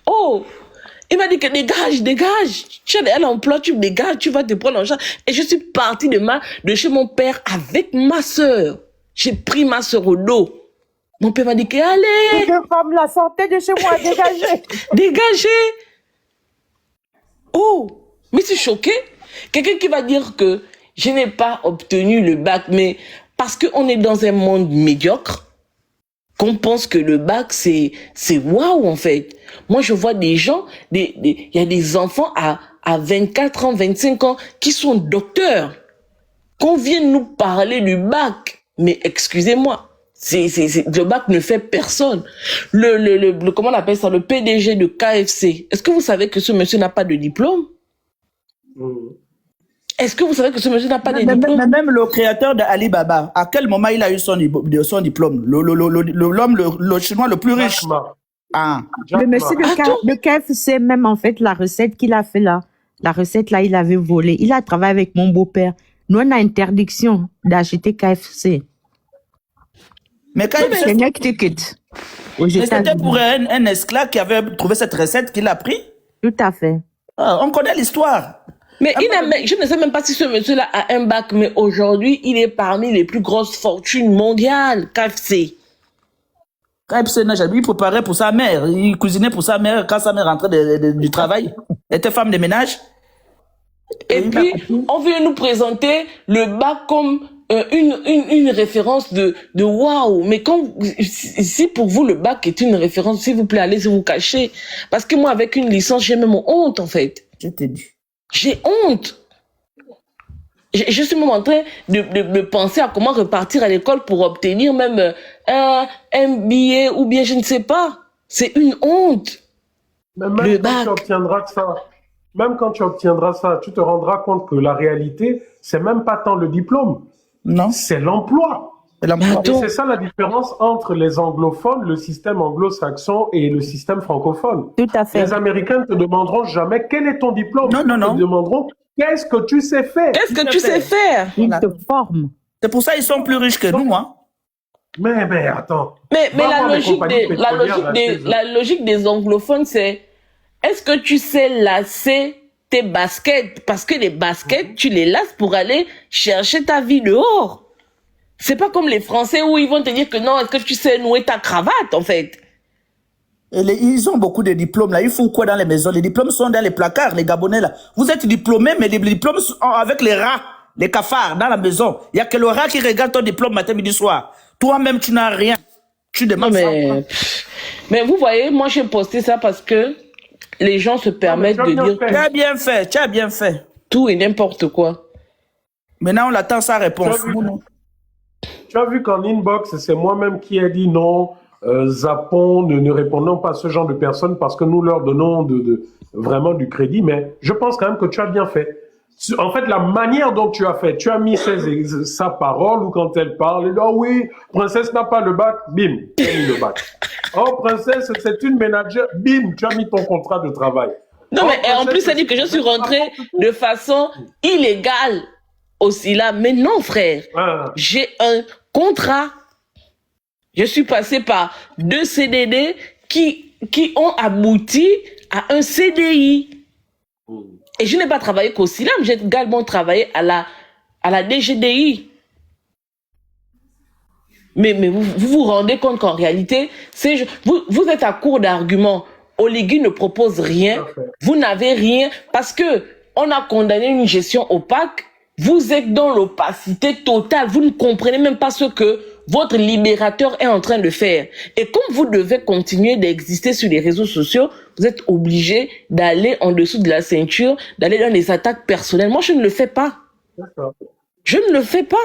Oh, il m'a dit que dégage. Tu as l'emploi, tu dégages, tu vas te prendre en charge. Et je suis partie de chez mon père avec ma sœur. J'ai pris ma sœur au dos. Mon père m'a dit que, allez. Les deux femmes la sortaient de chez moi, Dégagez. Oh, mais c'est choqué. Quelqu'un qui va dire que je n'ai pas obtenu le bac, mais parce qu'on est dans un monde médiocre, qu'on pense que le bac, c'est waouh, en fait. Moi, je vois des gens, il y a des enfants à 24 ans, 25 ans, qui sont docteurs. Qu'on vienne nous parler du bac. Mais excusez-moi, le bac ne fait personne. Comment on appelle ça, le PDG de KFC. Est-ce que vous savez que ce monsieur n'a pas de diplôme? Est-ce que vous savez que ce monsieur n'a pas de diplôme? Même le créateur d'Alibaba, à quel moment il a eu son diplôme? L'homme, le chinois le plus riche. Ah. Le monsieur de KFC, même en fait, la recette qu'il a fait là, la recette là, il avait volé. Il a travaillé avec mon beau-père. Nous, on a interdiction d'acheter KFC. Mais quand c'est Neck Ticket. C'était pour un esclave qui avait trouvé cette recette qu'il a pris? Tout à fait. Ah, on connaît l'histoire. Mais je ne sais même pas si ce monsieur-là a un bac, mais aujourd'hui, il est parmi les plus grosses fortunes mondiales, KFC. KFC n'a jamais préparé pour sa mère. Il cuisinait pour sa mère quand sa mère rentrait du travail. Elle était femme de ménage. Et puis, on veut nous présenter le bac comme une référence de waouh. Mais si pour vous le bac est une référence, s'il vous plaît, allez vous cacher. Parce que moi, avec une licence, j'ai même honte, en fait. Je t'ai dit. J'ai honte. Je suis même en train de penser à comment repartir à l'école pour obtenir même un MBA ou bien je ne sais pas. C'est une honte. Mais même quand tu obtiendras ça, tu te rendras compte que la réalité, c'est même pas tant le diplôme. Non. C'est l'emploi. Et c'est ça la différence entre les anglophones, le système anglo-saxon et le système francophone. Tout à fait. Les Américains ne te demanderont jamais quel est ton diplôme. Non. Ils te demanderont qu'est-ce que tu sais faire. Qu'est-ce que tu sais faire? Ils te forment. C'est pour ça qu'ils sont plus riches que nous, hein. Mais attends. Mais Va la voir les logique compagnies pétrolières chez eux. la logique des anglophones, c'est est-ce que tu sais lasser tes baskets? Parce que les baskets, tu les lasses pour aller chercher ta vie dehors. C'est pas comme les Français où ils vont te dire que non, est-ce que tu sais nouer ta cravate, en fait? Ils ont beaucoup de diplômes là. Ils font quoi dans les maisons? Les diplômes sont dans les placards, les Gabonais là. Vous êtes diplômés, mais les diplômes sont avec les rats, les cafards dans la maison. Il y a que le rat qui regarde ton diplôme matin, midi, soir. Toi-même, tu n'as rien. Tu demandes Non, ça. mais vous voyez, moi j'ai posté ça parce que les gens se permettent de dire Tu as bien fait, tu as bien fait. tout et n'importe quoi. Maintenant, on attend sa réponse. Tu as vu qu'en inbox, c'est moi-même qui ai dit non, zappons, ne répondons pas à ce genre de personnes parce que nous leur donnons vraiment du crédit, mais je pense quand même que tu as bien fait. En fait, la manière dont tu as fait, tu as mis sa parole ou quand elle parle, oh oui, princesse n'a pas le bac, bim, tu as mis le bac. Oh, princesse, c'est une ménagère, bim, tu as mis ton contrat de travail. Non, oh, mais en plus, ça dit que je suis rentrée de façon illégale aussi là. Mais non, frère, j'ai un contrat. Je suis passé par 2 CDD qui ont abouti à un CDI. Et je n'ai pas travaillé qu'au SILAM, j'ai également travaillé à la DGDI. Mais vous rendez compte qu'en réalité, vous êtes à court d'arguments. Oligui ne propose rien, vous n'avez rien, parce que on a condamné une gestion opaque, vous êtes dans l'opacité totale, vous ne comprenez même pas ce que votre libérateur est en train de faire. Et comme vous devez continuer d'exister sur les réseaux sociaux, vous êtes obligé d'aller en dessous de la ceinture, d'aller dans les attaques personnelles. Moi, je ne le fais pas. Je ne le fais pas.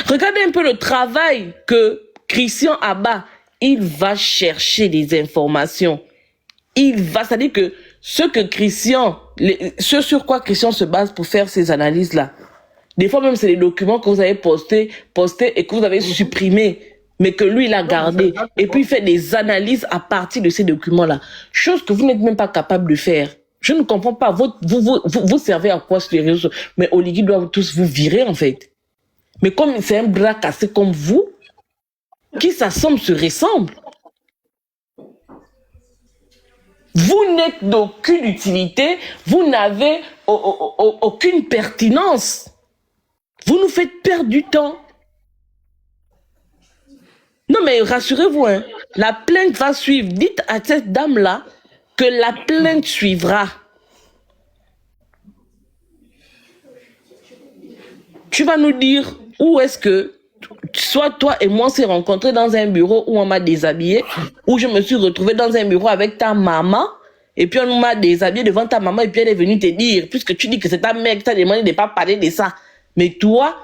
Regardez un peu le travail que Christian Abba, il va chercher des informations. C'est-à-dire que ce sur quoi Christian se base pour faire ces analyses-là, des fois même c'est des documents que vous avez postés et que vous avez supprimés, mais que lui il a gardé, et puis il fait des analyses à partir de ces documents-là. Chose que vous n'êtes même pas capable de faire. Je ne comprends pas. Vous servez à quoi sur les réseaux? Mais Oligui doit tous vous virer en fait. Mais comme c'est un bras cassé comme vous, qui s'assemble se ressemble. Vous n'êtes d'aucune utilité, vous n'avez aucune pertinence. Vous nous faites perdre du temps. Non mais rassurez-vous, hein, la plainte va suivre. Dites à cette dame-là que la plainte suivra. Tu vas nous dire où est-ce que soit toi et moi on s'est rencontrés dans un bureau où on m'a déshabillé, où je me suis retrouvée dans un bureau avec ta maman, et puis on m'a déshabillé devant ta maman, et puis elle est venue te dire, puisque tu dis que c'est ta mère qui t'a demandé de ne pas parler de ça. Mais toi,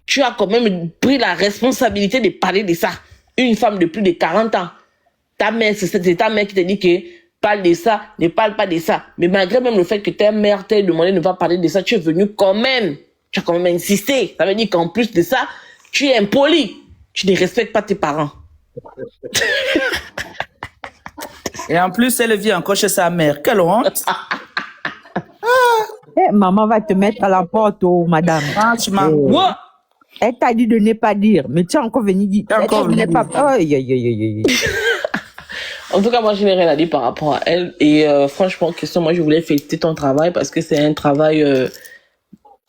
tu as quand même pris la responsabilité de parler de ça. Une femme de plus de 40 ans. Ta mère, c'est ta mère qui te dit que parle de ça, ne parle pas de ça. Mais malgré même le fait que ta mère t'a demandé de ne pas parler de ça, tu es venu quand même. Tu as quand même insisté. Ça veut dire qu'en plus de ça, tu es impoli. Tu ne respectes pas tes parents. Et en plus, elle vit encore chez sa mère. Quelle honte. Maman va te mettre à la porte, oh, madame. Franchement. Elle t'a dit de ne pas dire, mais tu as encore venu dire. En tout cas, moi, je n'ai rien à dire par rapport à elle. Et franchement, Christian, moi, je voulais féliciter ton travail parce que c'est un travail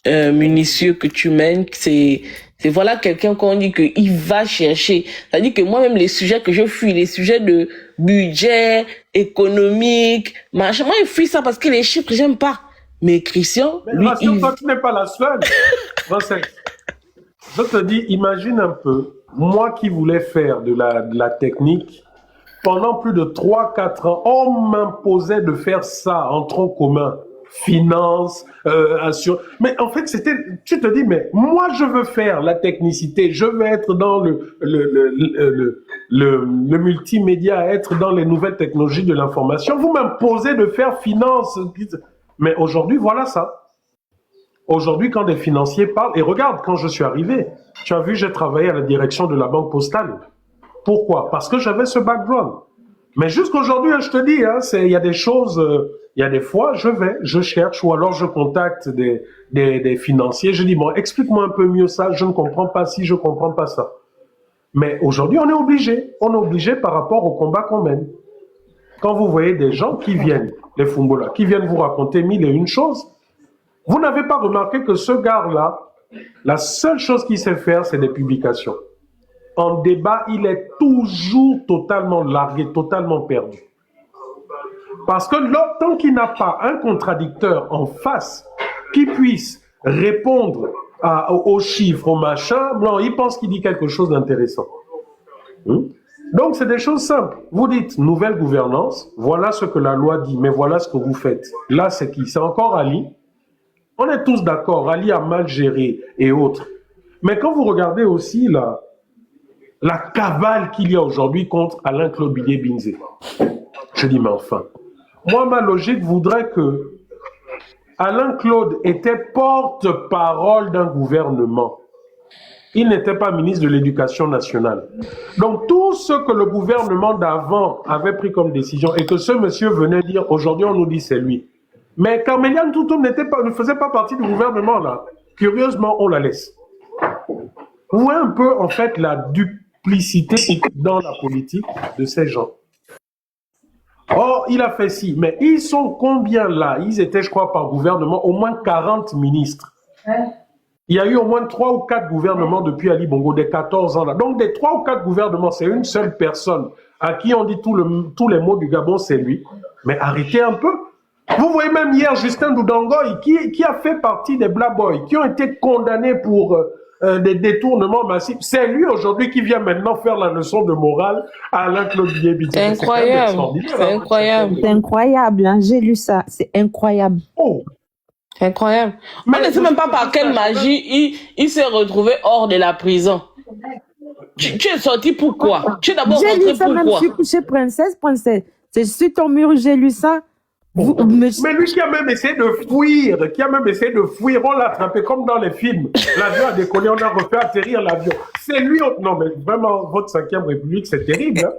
minutieux que tu mènes. C'est voilà quelqu'un qu'on dit qu'il va chercher. C'est-à-dire que moi-même, les sujets que je fuis, les sujets de budget, économique, machin, moi, je fuis ça parce que les chiffres, j'aime pas. Mais Christian, lui, toi, tu n'es pas la seule. Je te dis, imagine un peu, moi qui voulais faire de la technique, pendant plus de 3-4 ans, on m'imposait de faire ça en tronc commun. Finance, assurance. Mais en fait, tu te dis, mais moi, je veux faire la technicité, je veux être dans le multimédia, être dans les nouvelles technologies de l'information. Vous m'imposez de faire finance. Mais aujourd'hui, voilà ça. Aujourd'hui, quand des financiers parlent, et regarde, quand je suis arrivé, tu as vu, j'ai travaillé à la direction de la Banque Postale. Pourquoi? Parce que j'avais ce background. Mais jusqu'aujourd'hui, je te dis, il y a des choses, il y a des fois, je cherche, ou alors je contacte des financiers, je dis, bon, explique-moi un peu mieux ça, je ne comprends pas ci, je ne comprends pas ça. Mais aujourd'hui, on est obligé. On est obligé par rapport au combat qu'on mène. Quand vous voyez des gens qui viennent, les Fumbola, qui viennent vous raconter mille et une choses, vous n'avez pas remarqué que ce gars-là, la seule chose qu'il sait faire, c'est des publications. En débat, il est toujours totalement largué, totalement perdu. Parce que tant qu'il n'a pas un contradicteur en face qui puisse répondre aux chiffres, aux machins, non, il pense qu'il dit quelque chose d'intéressant. Donc, c'est des choses simples. Vous dites nouvelle gouvernance, voilà ce que la loi dit, mais voilà ce que vous faites. Là, c'est qui? C'est encore Ali. On est tous d'accord, Ali a mal géré et autres. Mais quand vous regardez aussi la cavale qu'il y a aujourd'hui contre Alain-Claude Billiet-Binzé, je dis, mais enfin, moi, ma logique voudrait que Alain-Claude était porte-parole d'un gouvernement. Il n'était pas ministre de l'Éducation nationale. Donc, tout ce que le gouvernement d'avant avait pris comme décision et que ce monsieur venait dire, aujourd'hui, on nous dit c'est lui. Mais Carméliane Toutou ne faisait pas partie du gouvernement, là. Curieusement, on la laisse. Vous voyez un peu, en fait, la duplicité dans la politique de ces gens. Or, il a fait ci. Mais ils sont combien là? Ils étaient, je crois, par gouvernement, au moins 40 ministres. Il y a eu au moins 3 ou 4 gouvernements depuis Ali Bongo, des 14 ans là. Donc, des 3 ou 4 gouvernements, c'est une seule personne à qui on dit tous les mots du Gabon, c'est lui. Mais arrêtez un peu. Vous voyez même hier Justin Doudangoy, qui a fait partie des Black Boys, qui ont été condamnés pour des détournements massifs. C'est lui aujourd'hui qui vient maintenant faire la leçon de morale à Alain-Claude Billiet-Binzé. C'est incroyable. C'est incroyable. C'est incroyable, hein? J'ai lu ça. C'est incroyable. Oh. C'est incroyable. On ne sait même pas par quelle magie il s'est retrouvé hors de la prison. Tu es sorti pourquoi? Tu es d'abord rentré pourquoi? J'ai lu ça, même je suis couché princesse. C'est sur ton mur, j'ai lu ça. Mais lui qui a même essayé de fuir, on l'a attrapé comme dans les films. L'avion a décollé, on a refait atterrir l'avion. C'est lui, non mais vraiment, votre 5e République, c'est terrible. Hein?